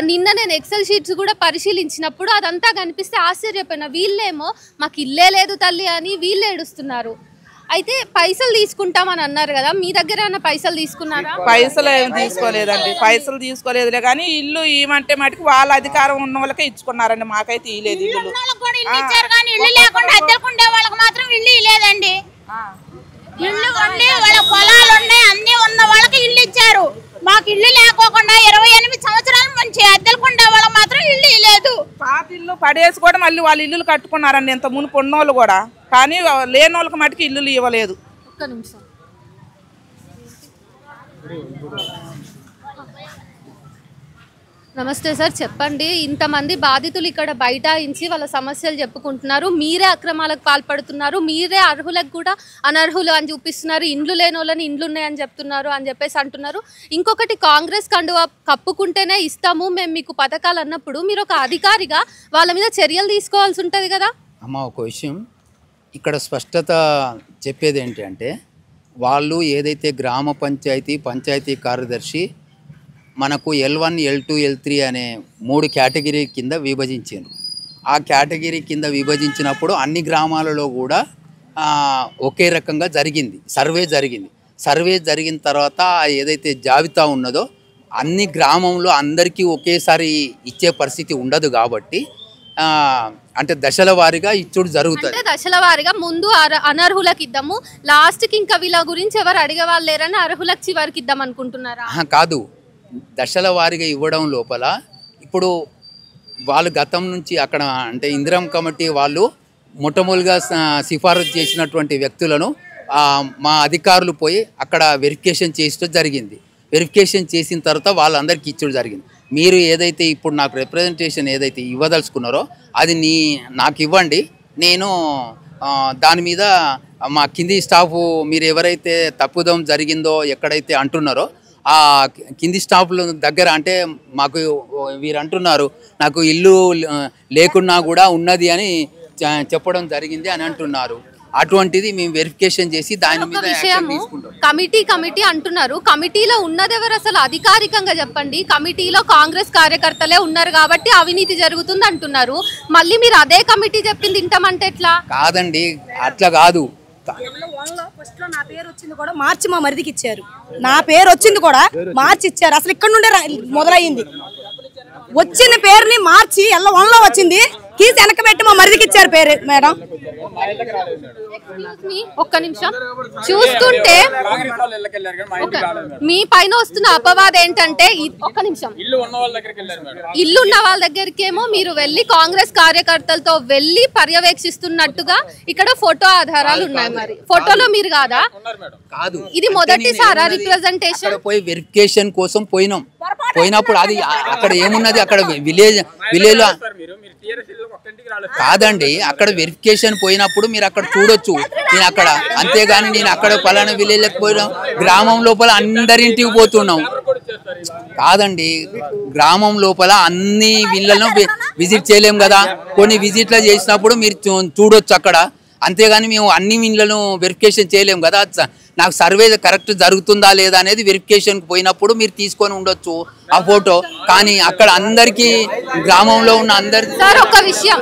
నిన్న నేను ఎక్సెల్ షీట్స్ కూడా పరిశీలించినప్పుడు అదంతా కనిపిస్తే ఆశ్చర్యపోయినా. వీళ్ళేమో మాకు ఇల్లే లేదు తల్లి అని వీళ్ళు ఏడుస్తున్నారు. అయితే పైసలు తీసుకుంటామని అన్నారు కదా, మీ దగ్గర ఏమైనా పైసలు తీసుకున్నారా? పైసలు ఏమి తీసుకోలేదండి, పైసలు తీసుకోలేదులే కానీ ఇల్లు ఇవ్వమంటే మటుకు వాళ్ళ అధికారం ఉన్న వాళ్ళకే ఇచ్చుకున్నారండి. మాకైతే ఇవ్వలేదు ఇల్లు. ఇల్లు లేకుండా అద్దెకుండే వాళ్ళకి మాత్రం ఇల్లు ఇవ్వలేదండి. ఇల్లు ఉండి వాళ్ళ పొలాలు ఉన్నాయి అన్ని ఉన్న వాళ్ళకి ఇల్లు ఇచ్చారు. మాకు ఇల్లు లేకోకుండా 28 సంవత్సరాల నుంచి అద్దెకుండే వాళ్ళకి మాత్రం ఇల్లు ఇవ్వలేదు. పాత ఇల్లు పడేసి కూడా మళ్ళీ వాళ్ళు ఇల్లులు కట్టుకున్నారండి ఇంత మునుపు ఉన్నోళ్ళు కూడా. కానీ లేని వాళ్ళకి మటుకు ఇల్లులు ఇవ్వలేదు. ఒక్క నిమిషం. నమస్తే సార్, చెప్పండి. ఇంతమంది బాధితులు ఇక్కడ బైఠాయించి వాళ్ళ సమస్యలు చెప్పుకుంటున్నారు. మీరే అక్రమాలకు పాల్పడుతున్నారు, మీరే అర్హులకు కూడా అనర్హులు అని చూపిస్తున్నారు. ఇండ్లు లేని వాళ్ళని ఇండ్లు ఉన్నాయని చెప్తున్నారు అని చెప్పేసి అంటున్నారు. ఇంకొకటి, కాంగ్రెస్ కండువా కప్పుకుంటేనే ఇస్తాము మేము మీకు పథకాలు అన్నప్పుడు మీరు ఒక అధికారిగా వాళ్ళ మీద చర్యలు తీసుకోవాల్సి ఉంటుంది కదా. అమ్మ, ఒక విషయం ఇక్కడ స్పష్టత చెప్పేది ఏంటంటే, వాళ్ళు ఏదైతే గ్రామ పంచాయతీ కార్యదర్శి మనకు L1, L2, L3 అనే 3 కేటగిరీ కింద విభజించారు. ఆ కేటగిరీ కింద విభజించినప్పుడు అన్ని గ్రామాలలో కూడా ఒకే రకంగా సర్వే జరిగిన తర్వాత ఏదైతే జాబితా ఉన్నదో అన్ని గ్రామంలో అందరికీ ఒకేసారి ఇచ్చే పరిస్థితి ఉండదు కాబట్టి అంటే దశల వారీగా ఇచ్చుడు జరుగుతుంది. అంటే దశల వారీగా ముందు అనర్హులకు ఇద్దాము, లాస్ట్కి ఇంకా వీళ్ళ గురించి ఎవరు అడిగే వాళ్ళు లేరని అర్హులకు చివరికి ఇద్దాం అనుకుంటున్నారా? కాదు, దశల వారీగా ఇవ్వడం లోపల ఇప్పుడు వాళ్ళు గతం నుంచి అక్కడ అంటే ఇందిరం కమిటీ వాళ్ళు మొట్టమొదటిగా సిఫారసు చేసినటువంటి వ్యక్తులను మా అధికారులు పోయి అక్కడ వెరిఫికేషన్ చేసడం జరిగింది. వెరిఫికేషన్ చేసిన తర్వాత వాళ్ళందరికీ ఇచ్చడం జరిగింది. మీరు ఏదైతే ఇప్పుడు నాకు రిప్రజెంటేషన్ ఏదైతే ఇవ్వదలుచుకున్నారో అది నాకు ఇవ్వండి. నేను దాని మీద మా కింది స్టాఫ్ మీరు ఎవరైతే తప్పుదం జరిగిందో ఎక్కడైతే అంటున్నారో ఆ కింది స్టాఫ్ల దగ్గర అంటే మాకు వీరు అంటున్నారు నాకు ఇల్లు లేకున్నా కూడా ఉన్నది అని చెప్పడం జరిగింది అని అంటున్నారు. అటువంటిది మేము వెరిఫికేషన్ చేసి దాని మీద కమిటీ అంటున్నారు. కమిటీలో ఉన్నదెవరు అసలు అధికారికంగా చెప్పండి. కమిటీలో కాంగ్రెస్ కార్యకర్తలే ఉన్నారు కాబట్టి అవినీతి జరుగుతుంది అంటున్నారు. మళ్ళీ మీరు అదే కమిటీ చెప్పింది వింటామంటే ఎట్లా? కాదండి, అట్లా కాదు. ఫస్ట్ లో నా పేరు వచ్చింది కూడా మార్చి మా మరిదికి ఇచ్చారు. నా పేరు వచ్చింది కూడా మార్చి ఇచ్చారు. అసలు ఇక్కడ నుండే మొదలయ్యింది. వచ్చిన పేరుని మార్చి L1లో వచ్చింది, కీస్ వెనక పెట్టి మా మరిదికి ఇచ్చారు పేరు మేడం. ఒక్క నిమిషం చూస్తుంటే మీ పైన వస్తున్న అపవాదం ఏంటంటే ఒక్క నిమిషం ఇల్లు ఉన్న వాళ్ళ దగ్గరికేమో మీరు వెళ్ళి కాంగ్రెస్ కార్యకర్తలతో వెళ్ళి పర్యవేక్షిస్తున్నట్టుగా ఇక్కడ ఫోటో ఆధారాలు ఉన్నాయి. మరి ఫోటోలో మీరు కాదా? కాదు, ఇది మొదటిసారా రిప్రజెంటేషన్? పోయి వెరిఫికేషన్ కోసం పోయినప్పుడు అది అక్కడ ఏమున్నది, అక్కడ విలేజ్ కాదండి, అక్కడ వెరిఫికేషన్ పోయినప్పుడు మీరు అక్కడ చూడొచ్చు. నేను అక్కడ అంతేగాని నేను అక్కడ పలానా విలేజ్కి పోయినా గ్రామం లోపల అందరింటికి పోతున్నాం కాదండి. గ్రామం లోపల అన్ని వీళ్ళను విజిట్ చేయలేం కదా, కొన్ని విజిట్లు చేసినప్పుడు మీరు చూడొచ్చు అక్కడ. అంతేగాని మేము అన్ని వీళ్ళను వెరిఫికేషన్ చేయలేం కదా. నాకు సర్వే కరెక్ట్ జరుగుతుందా లేదా అనేది వెరిఫికేషన్కి పోయినప్పుడు మీరు తీసుకొని ఉండొచ్చు ఆ ఫోటో. కానీ అక్కడ అందరికీ గ్రామంలో ఉన్న అందరికి సార్ ఒక విషయం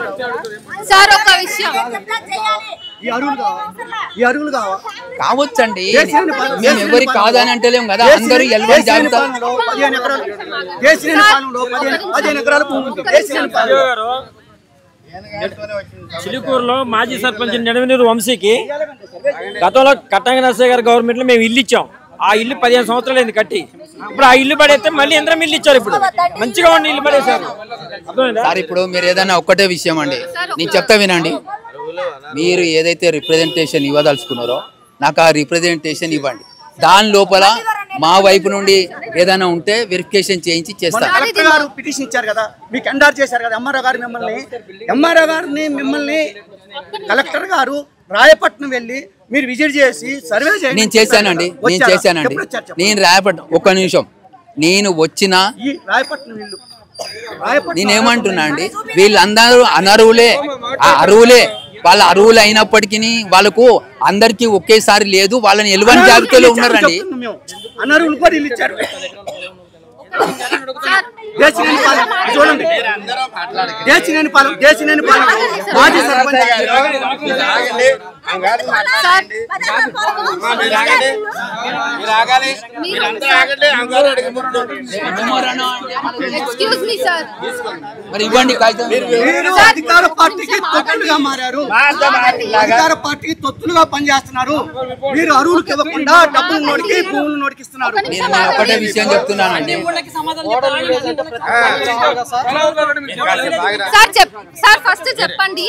కావచ్చండి, మేము ఎవరికి కాదని అంటలేం కదా. అందరూ ఎల్వై జాగ్రత్త. చిలుకూరులో మాజీ సర్పంచ్ నెడవనూరు వంశీకి గతంలో కట్టంగ నరసయ్య గారి గవర్నమెంట్ లో మేము ఇల్లు ఇచ్చాం. ఆ ఇల్లు 15 సంవత్సరాలు అయింది కట్టి. ఇప్పుడు ఆ ఇల్లు పడేస్తే మళ్ళీ ఇంద్రం ఇల్లు ఇచ్చారు. ఇప్పుడు మంచిగా ఉండి ఇల్లు పడేశారు. సార్ ఇప్పుడు మీరు ఏదైనా ఒక్కటే విషయం అండి, నేను చెప్తా వినండి. మీరు ఏదైతే రిప్రజెంటేషన్ ఇవ్వదలుచుకున్నారో నాకు ఆ రిప్రజెంటేషన్ ఇవ్వండి. దాని లోపల మా వైపు నుండి ఏదైనా ఉంటే వెరిఫికేషన్ చేయించి చేస్తారు. కలెక్టర్ గారు పిటిషన్ ఇచ్చారు కదా, మీకు ఎండార్ చేశారు కదా ఎంఆర్ఓ గారిని మిమ్మల్ని కలెక్టర్ గారు రాయపట్నం వెళ్ళి మీరు విజిట్ చేసి సర్వే చేయండి. నేను చేశానండి. నేను రాయపట్నం ఒక్క నిమిషం నేను వచ్చిన నేనేమంటున్నా అండి, వీళ్ళందరూ అనర్హులే. ఆ అర్హులే, వాళ్ళ అర్హులు అయినప్పటికీ వాళ్ళకు అందరికి ఒకేసారి లేదు. వాళ్ళని ఎల్వన్ జాబితాలో ఉన్నారండి. అనర్హులు కూడా ఇల్లు ఇచ్చారు. చూడండి, మాజీ సర్పంచ్ అధికార పార్టీకి తొత్తులుగా మారారు, అధికార పార్టీకి తొత్తులుగా పనిచేస్తున్నారు. మీరు అరువులకు ఇవ్వకుండా డబ్బులు నోడికి భూములు నోడికిస్తున్నారు. ఒకటే విషయం చెప్తున్నానండి. సార్ ఫస్ట్ చెప్పండి,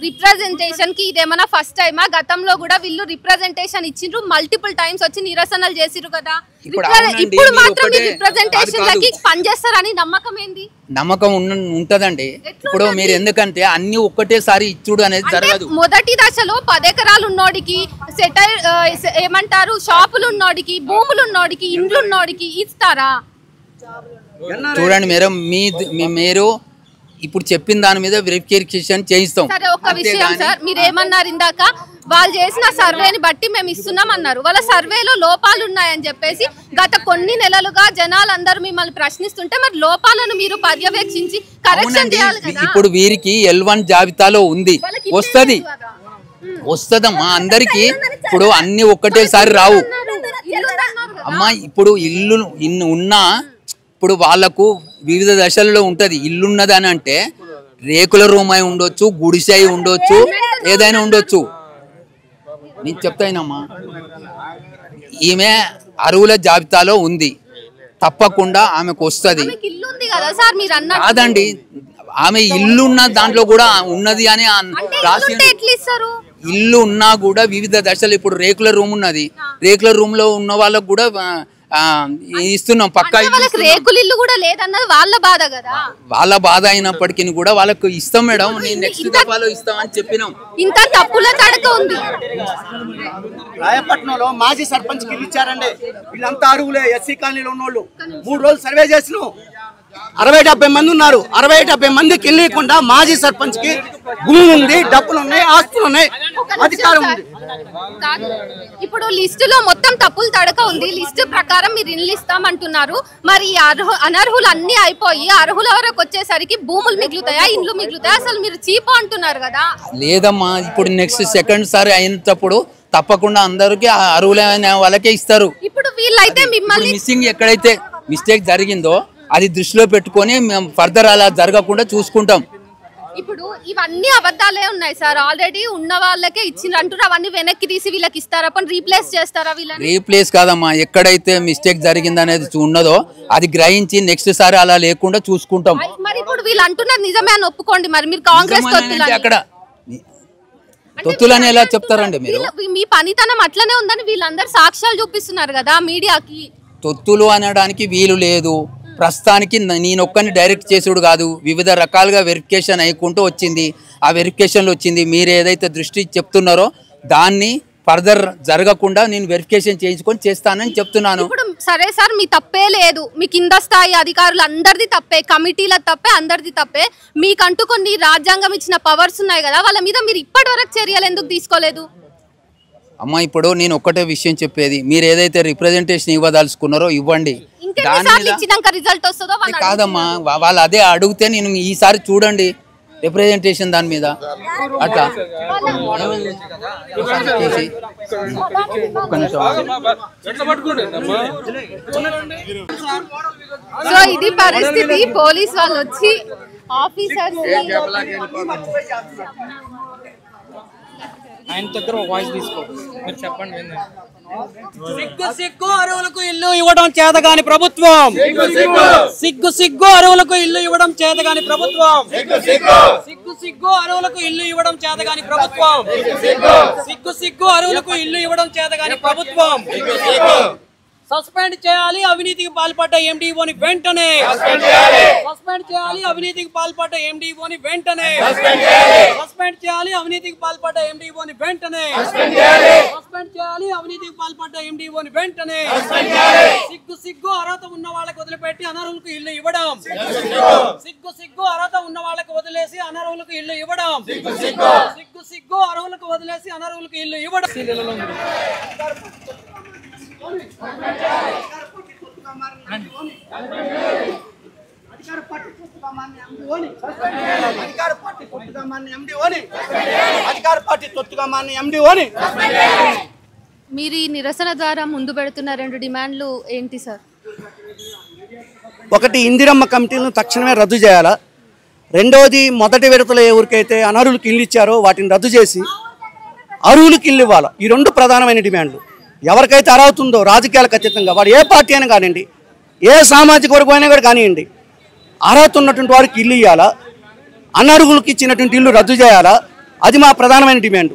రిప్రజెంటేషన్ కి ఇదేమన్నా ఫస్ట్ టైమా? గతంలో కూడా వీళ్ళు రిప్రజెంటేషన్ ఇచ్చిండ్రు, మల్టిపుల్ టైమ్స్ వచ్చి నిరసనలు చేసిరు కదా. ఇప్పుడు మాత్రం రిప్రజెంటేషన్ లకి పనిచేస్తారని నమ్మకం ఏంది? నమ్మకం ఉంటదండి. ఇప్పుడు మీరు ఎందుకంటే అన్ని ఒక్కటేసారి ఇచ్చుడు అనేది జరగదు. మొదటి దశలో 10 ఎకరాలు ఉన్నోడికి సెటైల్ ఏమంటారు, షాపులు ఉన్నోడికి, భూములు ఉన్నోడికి, ఇండ్లు ఉన్నోడికి ఇస్తారా? చూడండి మీరు ఇప్పుడు చెప్పిన దాని మీద వెరిఫికేషన్ చేయిస్తాం. సరే ఒక విషయం సార్, మీరు ఏమన్నారు ఇందాక, వాళ్ళు చేసిన సర్వేని బట్టి మేము ఇస్తున్నాం అన్నారు. వాళ్ళ సర్వేలో లోపాలు ఉన్నాయని చెప్పేసి గత కొన్ని నెలలుగా జనాలందరూ మిమ్మల్ని ప్రశ్నిస్తుంటే మరి లోపాలను మీరు పర్యవేక్షించి కరెక్షన్ చేయాలి కదా. ఇప్పుడు వీరికి L1 జాబితాలో ఉంది, వస్తుందమ్మా అందరికి. ఇప్పుడు అన్ని ఒక్కటేసారి రావు అమ్మా. ఇప్పుడు ఇల్లు ఉన్నా ఇప్పుడు వాళ్ళకు వివిధ దశలలో ఉంటది. ఇల్లున్నది అని అంటే రేకుల రూమ్ అయి ఉండొచ్చు, గుడిసె అయి ఉండొచ్చు, ఏదైనా ఉండొచ్చు. నేను చెప్తానమ్మా, ఈమె అరువుల జాబితాలో ఉంది, తప్పకుండా ఆమెకు వస్తుంది కాదండి. ఆమె ఇల్లున్న దాంట్లో కూడా ఉన్నది అని రాసి, ఇల్లు ఉన్నా కూడా వివిధ దశలు. ఇప్పుడు రేకుల రూమ్ ఉన్నది, రేకుల రూమ్ లో ఉన్న వాళ్ళకు కూడా ఇస్తున్నాం. పక్కా రేకుల ఇల్లు కూడా లేదన్నది వాళ్ళ బాధ కదా. వాళ్ళ బాధ అయినప్పటికీ కూడా వాళ్ళకు ఇస్తాం మేడం, నేను నెక్స్ట్ దఫాలో ఇస్తాం అని చెప్పినాం. ఇంత తప్పుల తడక ఉంది. రాయపట్నంలో మాజీ సర్పంచ్ కి ఇచ్చారండి. వీళ్ళంతా అరువులే, ఎస్సీ కాలనీలో ఉన్నోళ్ళు. 3 రోజులు సర్వే చేసినాం. 60-70 మంది ఉన్నారు. 60-70 మందికి వెళ్ళకుండా మాజీ సర్పంచ్ కి భూమి ఉంది, డబ్బులు ఉన్నాయి, ఆస్తులు ఉన్నాయి, అధికారం ఉంది. ఇప్పుడు లిస్టులో మొత్తం తప్పులు తడక ఉంది. లిస్టు ప్రకారం మీరు ఇల్లు ఇస్తామంటున్నారు. మరి అనర్హులు అన్ని అయిపోయి అర్హుల వరకు వచ్చేసరికి భూములు మిగులుతాయా, ఇండ్లు మిగులుతాయా? అసలు మీరు చీప్ అంటున్నారు కదా. లేదమ్మా, ఇప్పుడు నెక్స్ట్ సెకండ్ సారి అయినప్పుడు తప్పకుండా అందరికి అర్హులైన వాళ్ళకే ఇస్తారు. ఇప్పుడు వీళ్ళైతే మిమ్మల్ని మిస్సింగ్ ఎక్కడైతే మిస్టేక్ జరిగిందో అది దృష్టిలో పెట్టుకొని మేము ఫర్దర్ అలా జరగకుండా చూసుకుంటాం. ఇప్పుడు ఇవన్నీ అబద్ధాలే ఉన్నాయి సార్. ఆల్రెడీ ఉన్న వాళ్ళకే ఇచ్చిండ్రు అంటారు. అవన్నీ వెనక్కి తీసి వీళ్ళకి ఇస్తారా, పని రీప్లేస్ చేస్తారా? వీళ్ళని రీప్లేస్ కాదమ్మా, ఎక్కడైతే మిస్టేక్ జరిగిందనేది ఉన్నదో అది గ్రహించి నెక్స్ట్ సారి అలా లేకుండా చూసుకుంటాం. మరి ఇప్పుడు వీళ్ళు అంటున్నారు నిజమే అని ఒప్పుకోండి. మరి మీరు కాంగ్రెస్ అక్కడ తొత్తులని ఎలా చెప్తారండి మీరు? మీ పనితనం అట్లనే ఉందని వీళ్ళందరూ సాక్ష్యాలు చూపిస్తున్నారు కదా మీడియాకి. తొత్తులు అనడానికి వీలు లేదు. ప్రస్తుతానికి నేనొక్కని డైరెక్ట్ చేసుడు కాదు, వివిధ రకాలుగా వెరిఫికేషన్ అయ్యుకుంటూ వచ్చింది. ఆ వెరిఫికేషన్లో వచ్చింది. మీరు ఏదైతే దృష్టి చెప్తున్నారో దాన్ని ఫర్దర్ జరగకుండా నేను వెరిఫికేషన్ చేయించుకొని చేస్తానని చెప్తున్నాను. ఇప్పుడు సరే సార్, మీ తప్పే లేదు. మీ కింద స్థాయి అధికారులు అందరిది తప్పే, కమిటీల తప్పే, అందరిది తప్పే. మీకంటూ కొన్ని రాజ్యాంగం ఇచ్చిన పవర్స్ ఉన్నాయి కదా, వాళ్ళ మీద మీరు ఇప్పటి వరకు చర్యలు ఎందుకు తీసుకోలేదు? అమ్మ, ఇప్పుడు నేను ఒక్కటే విషయం చెప్పేది, మీరు ఏదైతే రిప్రజెంటేషన్ ఇవ్వదలుచుకున్నారో ఇవ్వండి. కాదమ్మా, వాళ్ళు అదే అడిగితే నేను ఈసారి చూడండి రిప్రజెంటేషన్ దాని మీద అట్లా సో ఇది పరిస్థితి. పోలీస్ వాళ్ళు వచ్చి ఆఫీసర్స్ ఆయన దగ్గర వాయిస్ తీసుకో, మీరు చెప్పండి. సిగ్గు సిగ్గు అరువులకు ఇల్లు ఇవ్వడం చేతగాని ప్రభుత్వం, సిగ్గు సిగ్గు అరువులకు ఇల్లు ఇవ్వడం చేతగాని ప్రభుత్వం, సిగ్గు సిగ్గు అరువులకు ఇల్లు ఇవ్వడం చేతగాని ప్రభుత్వం, సిగ్గు సిగ్గు అరువులకు ఇల్లు ఇవ్వడం చేతగాని ప్రభుత్వం. సస్పెండ్ చేయాలి అవినీతికి పాల్పడ్డ ఎండిఓని వెంటనే, సస్పెండ్ చేయాలి అవినీతికి పాల్పడ్డ ఎండిఓని వెంటనే, సస్పెండ్ చేయాలి అవినీతికి పాల్పడ్డ ఎండిఓని వెంటనే, సస్పెండ్ చేయాలి అవినీతికి పాల్పడ్డ ఎండిఓని వెంటనే. సిగ్గు సిగ్గు అర్హత ఉన్న వాళ్ళకి వదిలిపెట్టి అనర్హులకు ఇల్లు ఇవ్వడం, సిగ్గు సిగ్గు అర్హత ఉన్న వాళ్ళకి వదిలేసి అనర్హులకు ఇల్లు ఇవ్వడం, సిగ్గు సిగ్గు అర్హులకు వదిలేసి అనర్హులకు ఇల్లు ఇవ్వడం. మీరు ఈ నిరసన ద్వారా ముందు పెడుతున్న 2 డిమాండ్లు ఏంటి సార్? ఒకటి, ఇందిరమ్మ కమిటీలను తక్షణమే రద్దు చేయాలా. రెండోది, మొదటి విడతలో ఎవరికైతే అనర్హులకు ఇల్లు ఇచ్చారో వాటిని రద్దు చేసి అర్హులకు ఇల్లు ఇవ్వాలి. ఈ 2 ప్రధానమైన డిమాండ్లు. ఎవరికైతే అర్హత ఉందో రాజకీయాలకు అతీతంగా, వాడు ఏ పార్టీ అయినా కానివ్వండి, ఏ సామాజిక వర్గం అయినా కూడా కానివ్వండి, అర్హత ఉన్నటువంటి వారికి ఇల్లు ఇవ్వాలా, అనర్హులకు ఇచ్చినటువంటి ఇల్లు రద్దు చేయాలా. అది మా ప్రధానమైన డిమాండ్.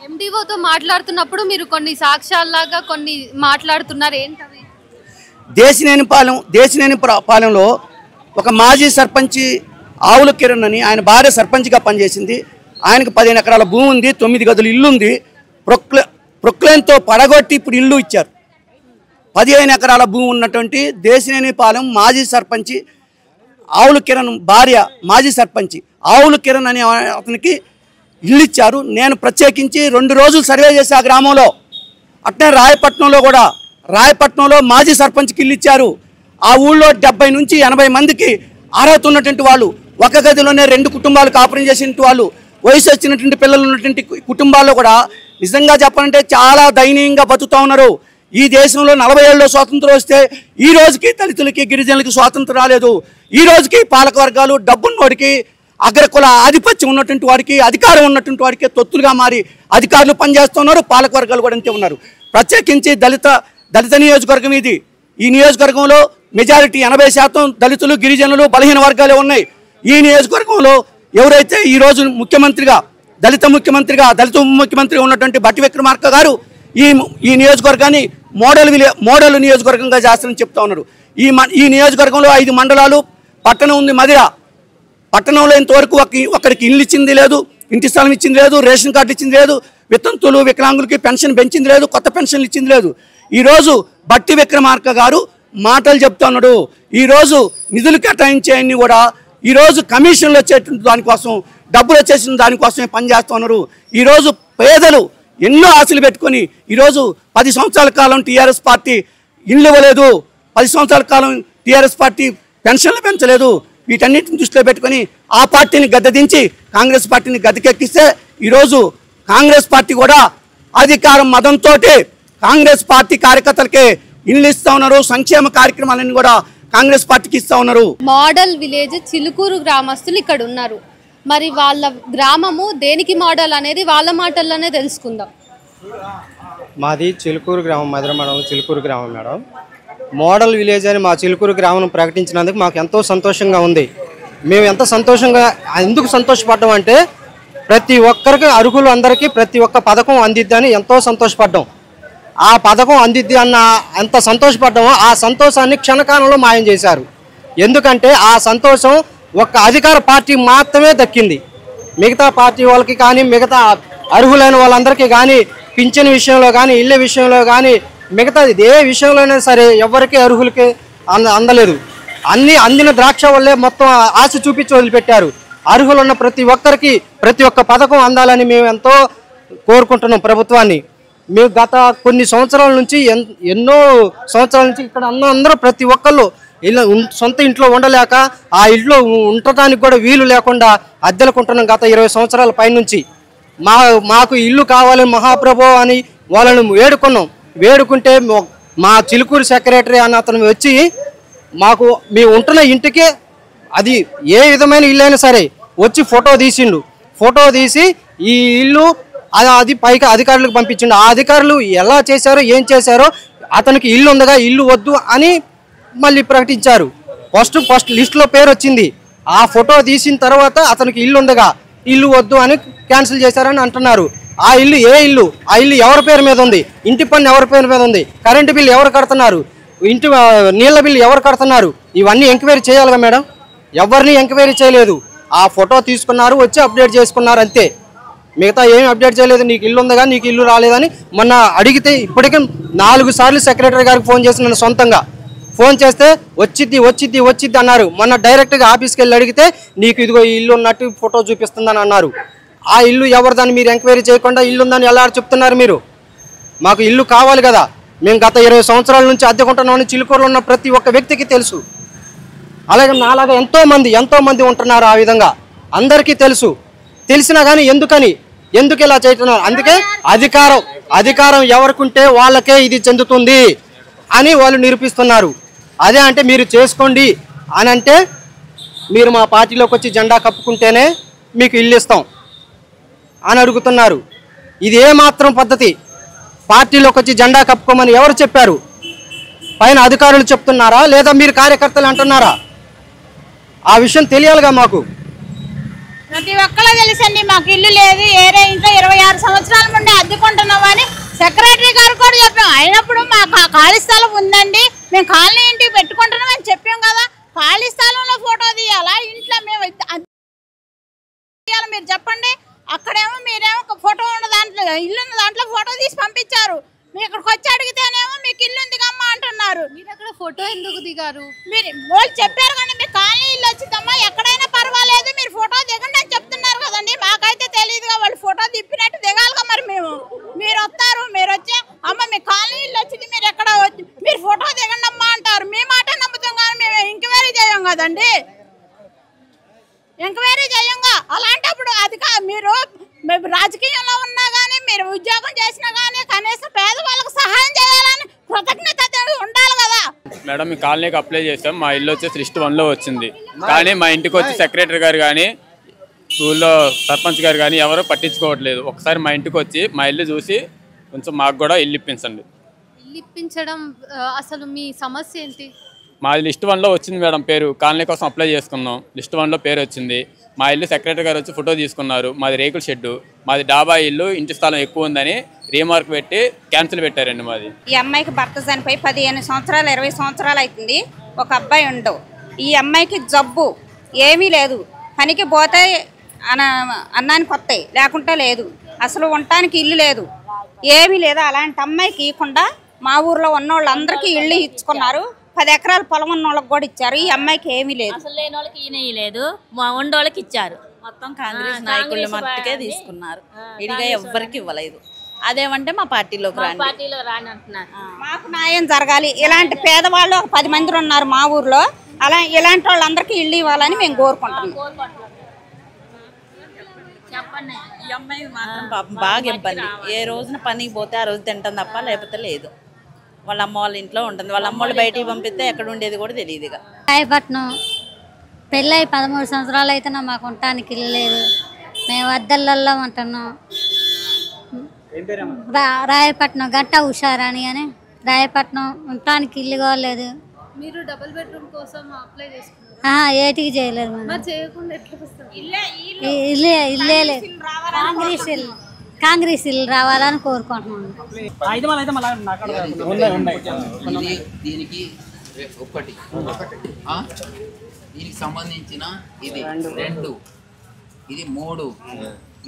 ఎండిఓతో మాట్లాడుతున్నప్పుడు మీరు కొన్ని సాక్ష్యాల్లాగా కొన్ని మాట్లాడుతున్నారు, ఏంటవి? దేశినేని పాలెంలో ఒక మాజీ సర్పంచి ఆవుల కిరణ్ అని, ఆయన భార్య సర్పంచ్గా పనిచేసింది. ఆయనకు 15 ఎకరాల భూమి ఉంది, 9 గదులు ఇల్లు ఉంది. ప్రొక్లైన్తో పడగొట్టి ఇప్పుడు ఇల్లు ఇచ్చారు. 15 ఎకరాల భూమి ఉన్నటువంటి దేశినేనిపాలెం మాజీ సర్పంచి ఆవుల కిరణ్ భార్య మాజీ సర్పంచి ఆవుల కిరణ్ అనే అతనికి ఇల్లు ఇచ్చారు. నేను ప్రత్యేకించి 2 రోజులు సర్వే చేసి ఆ గ్రామంలో, అట్నే రాయపట్నంలో మాజీ సర్పంచ్కి ఇల్లు ఇచ్చారు. ఆ ఊళ్ళో 70 నుంచి 80 మందికి అర్హత ఉన్నటువంటి వాళ్ళు, ఒక గదిలోనే 2 కుటుంబాలు కాపురం చేసినటువంటి వాళ్ళు, వయసు వచ్చినటువంటి పిల్లలు ఉన్నటువంటి కుటుంబాల్లో కూడా నిజంగా చెప్పాలంటే చాలా దయనీయంగా బతుకుతూ ఉన్నారు. ఈ దేశంలో 40 ఏళ్ళలో స్వాతంత్రం వస్తే ఈ రోజుకి దళితులకి గిరిజనులకి స్వాతంత్రం రాలేదు. ఈ రోజుకి పాలక వర్గాలు డబ్బున్నోడికి, అగ్రకుల ఆధిపత్యం ఉన్నటువంటి వాడికి, అధికారం ఉన్నటువంటి వాడికి తొత్తులుగా మారి అధికారులు పనిచేస్తున్నారు. పాలక వర్గాలు కూడా అంతే ఉన్నారు. ప్రత్యేకించి దళిత నియోజకవర్గం ఇది. ఈ నియోజకవర్గంలో మెజారిటీ 80% దళితులు, గిరిజనులు, బలహీన వర్గాలే ఉన్నాయి. ఈ నియోజకవర్గంలో ఎవరైతే ఈరోజు దళిత ముఖ్యమంత్రిగా ఉన్నటువంటి బట్టి విక్రమార్క గారు ఈ నియోజకవర్గాన్ని మోడల్ నియోజకవర్గంగా చేస్తారని చెప్తా ఉన్నారు. ఈ నియోజకవర్గంలో 5 మండలాలు, పట్టణం ఉంది మదిర. పట్టణంలో ఇంతవరకు ఒకరికి ఇల్లు ఇచ్చింది లేదు, ఇంటి స్థలం ఇచ్చింది లేదు, రేషన్ కార్డు ఇచ్చింది లేదు, వితంతులు వికలాంగులకి పెన్షన్ పెంచింది లేదు, కొత్త పెన్షన్లు ఇచ్చింది లేదు. ఈరోజు బట్టి విక్రమార్క గారు మాటలు చెప్తా ఉన్నాడు. ఈరోజు నిధులు కేటాయించేయన్ని కూడా ఈరోజు కమిషన్లు వచ్చేటువంటి దానికోసం, డబ్బులు వచ్చేసిన దానికోసమే పనిచేస్తూ ఉన్నారు. ఈరోజు పేదలు ఎన్నో ఆశలు పెట్టుకొని ఈరోజు 10 సంవత్సరాల కాలం టీఆర్ఎస్ పార్టీ ఇల్లు ఇవ్వలేదు, 10 సంవత్సరాల కాలం టీఆర్ఎస్ పార్టీ పెన్షన్లు పెంచలేదు. వీటన్నిటిని దృష్టిలో పెట్టుకొని ఆ పార్టీని గద్దెదించి కాంగ్రెస్ పార్టీని గద్దెకెక్కిస్తే ఈరోజు కాంగ్రెస్ పార్టీ కూడా అధికారం మదంతో కాంగ్రెస్ పార్టీ కార్యకర్తలకే ఇల్లు ఇస్తూ ఉన్నారు. సంక్షేమ కార్యక్రమాలన్నీ కూడా కాంగ్రెస్ పార్టీకి ఇస్తా ఉన్నారు. మోడల్ విలేజ్ చిలుకూరు గ్రామస్తులు ఇక్కడ ఉన్నారు. మరి వాళ్ళ గ్రామము దేనికి మోడల్ అనేది వాళ్ళ మాటల్లోనే తెలుసుకుందాం. మాది చిలుకూరు గ్రామం, మధుర మండలం చిలుకూరు గ్రామం మేడం. మోడల్ విలేజ్ అని మా చిలుకూరు గ్రామం ప్రకటించినందుకు మాకు ఎంతో సంతోషంగా ఉంది. మేము ఎంత సంతోషంగా ఎందుకు సంతోషపడ్డాం అంటే ప్రతి ఒక్కరికి అర్హులు అందరికీ ప్రతి ఒక్క పథకం అందిద్దని ఎంతో సంతోషపడ్డాం. ఆ పథకం అందిద్ది అన్న ఎంత సంతోషపడ్డామో ఆ సంతోషాన్ని క్షణకాలంలో మాయం చేశారు. ఎందుకంటే ఆ సంతోషం ఒక్క అధికార పార్టీ మాత్రమే దక్కింది. మిగతా పార్టీ వాళ్ళకి కానీ మిగతా అర్హులైన వాళ్ళందరికీ కానీ పింఛన్ విషయంలో కానీ ఇళ్ళ విషయంలో కానీ మిగతా ఏ విషయంలోనే సరే ఎవరికి అర్హులకి అందలేదు. అందిన ద్రాక్ష వల్లే మొత్తం ఆశ చూపించి వదిలిపెట్టారు. అర్హులున్న ప్రతి ఒక్కరికి ప్రతి ఒక్క పథకం అందాలని మేము ఎంతో కోరుకుంటున్నాం ప్రభుత్వాన్ని. మేము గత కొన్ని సంవత్సరాల నుంచి ఎన్నో సంవత్సరాల నుంచి ఇక్కడ అందరూ ప్రతి ఒక్కళ్ళు సొంత ఇంట్లో ఉండలేక ఆ ఇంట్లో ఉండటానికి కూడా వీలు లేకుండా అద్దెలుకుంటున్నాం గత 20 సంవత్సరాల పైనుంచి. మాకు ఇల్లు కావాలని మహాప్రభు అని వాళ్ళని వేడుకుంటే మా చిలుకూరు సెక్రటరీ అని అతను వచ్చి మాకు మేము ఉంటున్న ఇంటికే అది ఏ విధమైన ఇల్లు అయినా సరే వచ్చి ఫోటో తీసిండు. ఫోటో తీసి ఈ ఇల్లు అది పైకి అధికారులకు పంపించిండు. ఆ అధికారులు ఎలా చేశారో ఏం చేశారో అతనికి ఇల్లు ఉందగా ఇల్లు వద్దు అని మళ్ళీ ప్రకటించారు. ఫస్ట్ లిస్టులో పేరు వచ్చింది. ఆ ఫోటో తీసిన తర్వాత అతనికి ఇల్లు ఉందగా ఇల్లు వద్దు అని క్యాన్సిల్ చేశారని అంటున్నారు. ఆ ఇల్లు ఏ ఇల్లు? ఆ ఇల్లు ఎవరి పేరు మీద ఉంది? ఇంటి పన్ను ఎవరి పేరు మీద ఉంది? కరెంటు బిల్లు ఎవరు కడుతున్నారు? ఇంటి నీళ్ళ బిల్లు ఎవరు కడుతున్నారు? ఇవన్నీ ఎంక్వైరీ చేయాలిగా మేడం. ఎవరిని ఎంక్వైరీ చేయలేదు. ఆ ఫోటో తీసుకున్నారు, వచ్చి అప్డేట్ చేసుకున్నారు అంతే. మిగతా ఏమి అప్డేట్ చేయలేదు. నీకు ఇల్లు ఉందగా నీకు ఇల్లు రాలేదని మొన్న అడిగితే ఇప్పటికే 4 సార్లు సెక్రటరీ గారికి ఫోన్ చేసి నన్ను సొంతంగా ఫోన్ చేస్తే వచ్చిద్ది అన్నారు. మొన్న డైరెక్ట్గా ఆఫీస్కి వెళ్ళి అడిగితే నీకు ఇదిగో ఇల్లు ఉన్నట్టు ఫోటో చూపిస్తుందని అన్నారు. ఆ ఇల్లు ఎవరిదని మీరు ఎంక్వైరీ చేయకుండా ఇల్లు ఉందని ఎలా చెప్తున్నారు మీరు? మాకు ఇల్లు కావాలి కదా. మేము గత 20 సంవత్సరాల నుంచి అద్దెకుంటున్నామని చిలుకూరులో ఉన్న ప్రతి ఒక్క వ్యక్తికి తెలుసు. అలాగే నాలాగా ఎంతో మంది ఉంటున్నారు. ఆ విధంగా అందరికీ తెలుసు. తెలిసినా కానీ ఎందుకు ఇలా చేస్తున్నారు? అందుకే అధికారం ఎవరికుంటే వాళ్ళకే ఇది చెందుతుంది అని వాళ్ళు నిరూపిస్తున్నారు. అదే అంటే మీరు చేసుకోండి అని అంటే మీరు మా పార్టీలోకి వచ్చి జెండా కప్పుకుంటేనే మీకు ఇల్లు ఇస్తాం అని అడుగుతున్నారు. ఇది ఏమాత్రం పద్ధతి? పార్టీలోకి వచ్చి జెండా కప్పుకోమని ఎవరు చెప్పారు? పైన అధికారులు చెప్తున్నారా లేదా మీరు కార్యకర్తలు అంటున్నారా? ఆ విషయం తెలియాలిగా మాకు. ప్రతి ఒక్కళ్ళ తెలుసండి మాకు ఇల్లు లేదు. ఏరే ఇంట్లో 26 సంవత్సరాల నుండి అద్దెకుంటున్నాం అని సెక్రటరీ గారు కూడా చెప్పాం. అయినప్పుడు మాకు ఖాళీ స్థలం ఉందండి, మేము కాలనీ ఇంటికి పెట్టుకుంటున్నాం అని చెప్పాం కదా. ఖాళీ స్థలంలో ఫోటో తీయాలా? ఇంట్లో మేము మీరు చెప్పండి. అక్కడేమో మీరేమో ఫోటో ఉన్న దాంట్లో ఇల్లు ఉన్న దాంట్లో ఫోటో తీసి పంపించారు. మీరు ఇక్కడికి వచ్చి అడిగితేనేమో మీకు ఇల్లు ఉంది కమ్మా అంటున్నారు. మీరు అక్కడ ఫోటో ఎందుకు దిగారు? మీరు వాళ్ళు చెప్పారు కానీ మీ కాలనీ ఇల్లు వచ్చిందమ్మా ఎక్కడైనా పర్వాలేదు మీరు ఫోటో దిగండి అని చెప్తున్నారు కదండి. మాకైతే తెలియదుగా వాళ్ళు ఫోటో తిప్పినట్టు దిగాలిగా. మరి మీరు వస్తారు, మీరు వచ్చి అమ్మ మీ కాలనీ ఇల్లు వచ్చింది మీరు ఎక్కడ మీరు ఫోటో దిగండి అమ్మా అంటారు. మీ మాట నమ్ముతాం కానీ మేము ఎంక్వైరీ చేయం కదండి. ఎంక్వైరీ చేయంగా. అలాంటప్పుడు అది మీరు రాజకీయంలో ఉన్నా కానీ మీరు ఉద్యోగం చేసినా కానీ కనీసం పేదవాళ్ళకు సహాయం చేయాలని కృతజ్ఞత ఉండాలి కదా. మేడం మీ కాలనీకి అప్లై చేస్తాం. మా ఇల్లు వచ్చేసి లిస్ట్ 1లో వచ్చింది. కానీ మా ఇంటికి వచ్చి సెక్రటరీ గారు కానీ స్కూల్లో సర్పంచ్ గారు కానీ ఎవరు పట్టించుకోవట్లేదు. ఒకసారి మా ఇంటికి వచ్చి మా ఇల్లు చూసి కొంచెం మాకు కూడా ఇల్లు ఇప్పించండి. ఇల్లు ఇప్పించడం అసలు మీ సమస్య ఏంటి? మాది లిస్ట్ 1లో వచ్చింది మేడం పేరు. కాలనీ కోసం అప్లై చేసుకున్నాం. లిస్ట్ 1లో పేరు వచ్చింది. మా ఇల్లు సెక్రటరీ గారు వచ్చి ఫోటో తీసుకున్నారు. మాది రేకుల షెడ్డు, మాది డాబా ఇల్లు, ఇంటి స్థలం ఎక్కువ ఉందని రీమార్క్ పెట్టి క్యాన్సిల్ పెట్టారండి. మాది ఈ అమ్మాయికి భర్త చనిపోయి 15 సంవత్సరాలు 20 సంవత్సరాలు అవుతుంది. ఒక అబ్బాయి ఉండవు. ఈ అమ్మాయికి జబ్బు ఏమీ లేదు. పనికి పోతే అన్నానికి వస్తాయి, లేకుంటే లేదు. అసలు ఉండటానికి ఇల్లు లేదు, ఏమీ లేదు. అలాంటి అమ్మాయికి ఇవ్వకుండా మా ఊర్లో ఉన్న వాళ్ళందరికీ ఇల్లు ఇచ్చుకున్నారు. 10 ఎకరాల పొలం ఉన్న వాళ్ళకి కూడా ఇచ్చారు. ఈ అమ్మాయికి ఏమీ లేదు. అసలు లేని వాళ్ళకి ఈయన లేదు, ఉండోళ్ళకి ఇచ్చారు. మొత్తం కాంగ్రెస్ నాయకులు మట్టుకే తీసుకున్నారు. ఇడిగా ఎవ్వరికి ఇవ్వలేదు. అదేమంటే మా పార్టీలోకి రాని అంటున్నారు. మాకు న్యాయం జరగాలి. ఇలాంటి పేదవాళ్ళు 10 మంది ఉన్నారు మా ఊర్లో. అలా ఇలాంటి వాళ్ళందరికీ ఇల్లు ఇవ్వాలని మేము కోరుకుంటున్నాం. చెప్పండి. ఈ అమ్మాయి మాత్రం పాపం బాగా ఇబ్బంది. ఏ రోజున పనికి పోతే ఆ రోజు తింటాం తప్ప లేకపోతే లేదు. వాళ్ళ అమ్మ వాళ్ళ ఇంట్లో ఉంటుంది. వాళ్ళ అమ్మ వాళ్ళు బయటికి పంపిస్తే ఎక్కడ ఉండేది కూడా తెలియదు. ఇక రాయపట్నం పెళ్ళై 13 సంవత్సరాలు అయితే మాకు ఉండటానికి ఇల్లు లేదు. మేము అద్దెల్లో ఉంటున్నాం. రాయపట్నం గంట హుషారాని అని రాయపట్నం ఉండటానికి ఇల్లు కూడా లేదు. మీరు డబుల్ బెడ్రూమ్ కోసం అప్లై చేసుకున్నారు? ఏటికి చేయలేదు మేడం. చేయకుండా ఎట్లా వస్తారు? ఇల్లే లేదు. కాంగ్రెస్ ఇల్లు రావాలని కోరుకుంటున్నాను. దీనికి ఒకటి దీనికి సంబంధించిన ఇది 2, ఇది 3,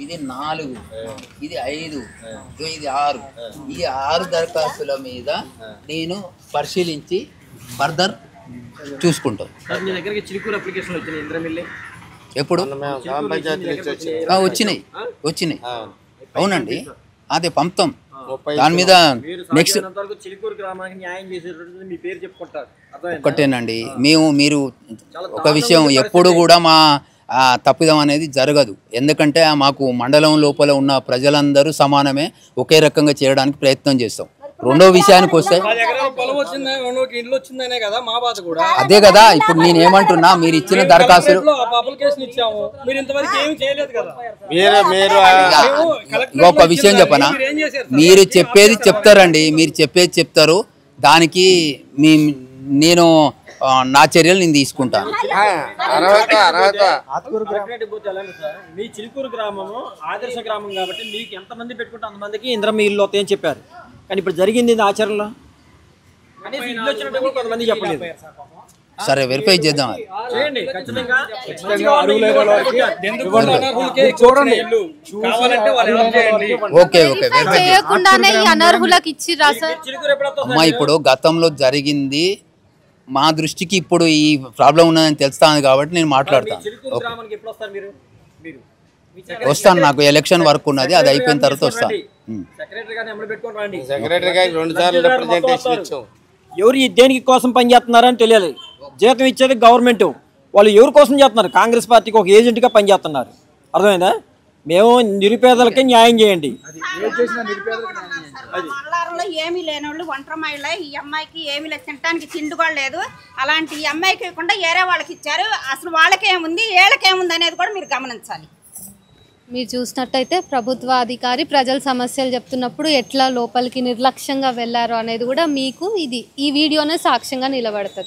ఇది 4, ఇది 5, ఇది 6. ఈ 6 దరఖాస్తుల మీద నేను పరిశీలించి ఫర్దర్ చూసుకుంటాం. ఎప్పుడు వచ్చినాయి అవునండి, అదే పంపుతాం. దాని మీద నెక్స్ట్ ఒకటేనండి, మీరు ఒక విషయం ఎప్పుడు కూడా మా తప్పిదం అనేది జరగదు. ఎందుకంటే మాకు మండలం లోపల ఉన్న ప్రజలందరూ సమానమే, ఒకే రకంగా చేయడానికి ప్రయత్నం చేస్తాం. రెండో విషయానికి వస్తే అదే కదా, ఇప్పుడు నేను ఏమంటున్నా, మీరు ఇచ్చిన దరఖాస్తులు ఒక విషయం చెప్పనా, మీరు చెప్పేది చెప్తారండి, మీరు చెప్పేది చెప్తారు, దానికి నేను నా చర్యలు నేను తీసుకుంటాను. మీ చిలుకూరు గ్రామము ఆదర్శ గ్రామం కాబట్టి మీకు ఎంతమంది పెట్టుకుంటే అంతమందికి ఇంద్రమ్మ ఇల్లు వస్తాయని చెప్పారు. కానీ ఇప్పుడు జరిగింది ఆచరణలో ఇల్లు వచ్చినట్టు కూడా కొంతమంది చెప్పలేదు. సరే వెరిఫై చేద్దాం. ఓకే అమ్మా, ఇప్పుడు గతంలో జరిగింది మా దృష్టికి ఇప్పుడు ఈ ప్రాబ్లం ఉన్నదని తెలుస్తాను కాబట్టి నేను మాట్లాడతాను. వస్తాను, నాకు ఎలక్షన్ వర్క్ ఉన్నది, అది అయిపోయిన తర్వాత వస్తాను. ఎవరు దేనికి కోసం పనిచేస్తున్నారని తెలియాలి. జీతం ఇచ్చేది గవర్నమెంట్, వాళ్ళు ఎవరి కోసం చేస్తున్నారు? కాంగ్రెస్ పార్టీకి ఒక ఏజెంట్గా పనిచేస్తున్నారు. అర్థమైందా? మేము నిరుపేదలకే న్యాయం చేయండి. మండలంలో ఏమీ లేని వాళ్ళు ఒంటరి మహిళ, ఈ అమ్మాయికి ఏమీ లేదు, తినడానికి తిండి కూడా లేదు. అలాంటి ఈ అమ్మాయికి ఇవ్వకుండా వేరే వాళ్ళకి ఇచ్చారు. అసలు వాళ్ళకేముంది వీళ్ళకేముంది అనేది కూడా మీరు గమనించాలి. మీరు చూసినట్టయితే ప్రభుత్వ అధికారి ప్రజల సమస్యలు చెప్తున్నప్పుడు ఎట్లా లోపలికి నిర్లక్ష్యంగా వెళ్ళారు అనేది కూడా మీకు ఈ వీడియోనే సాక్ష్యంగా నిలబడుతుంది.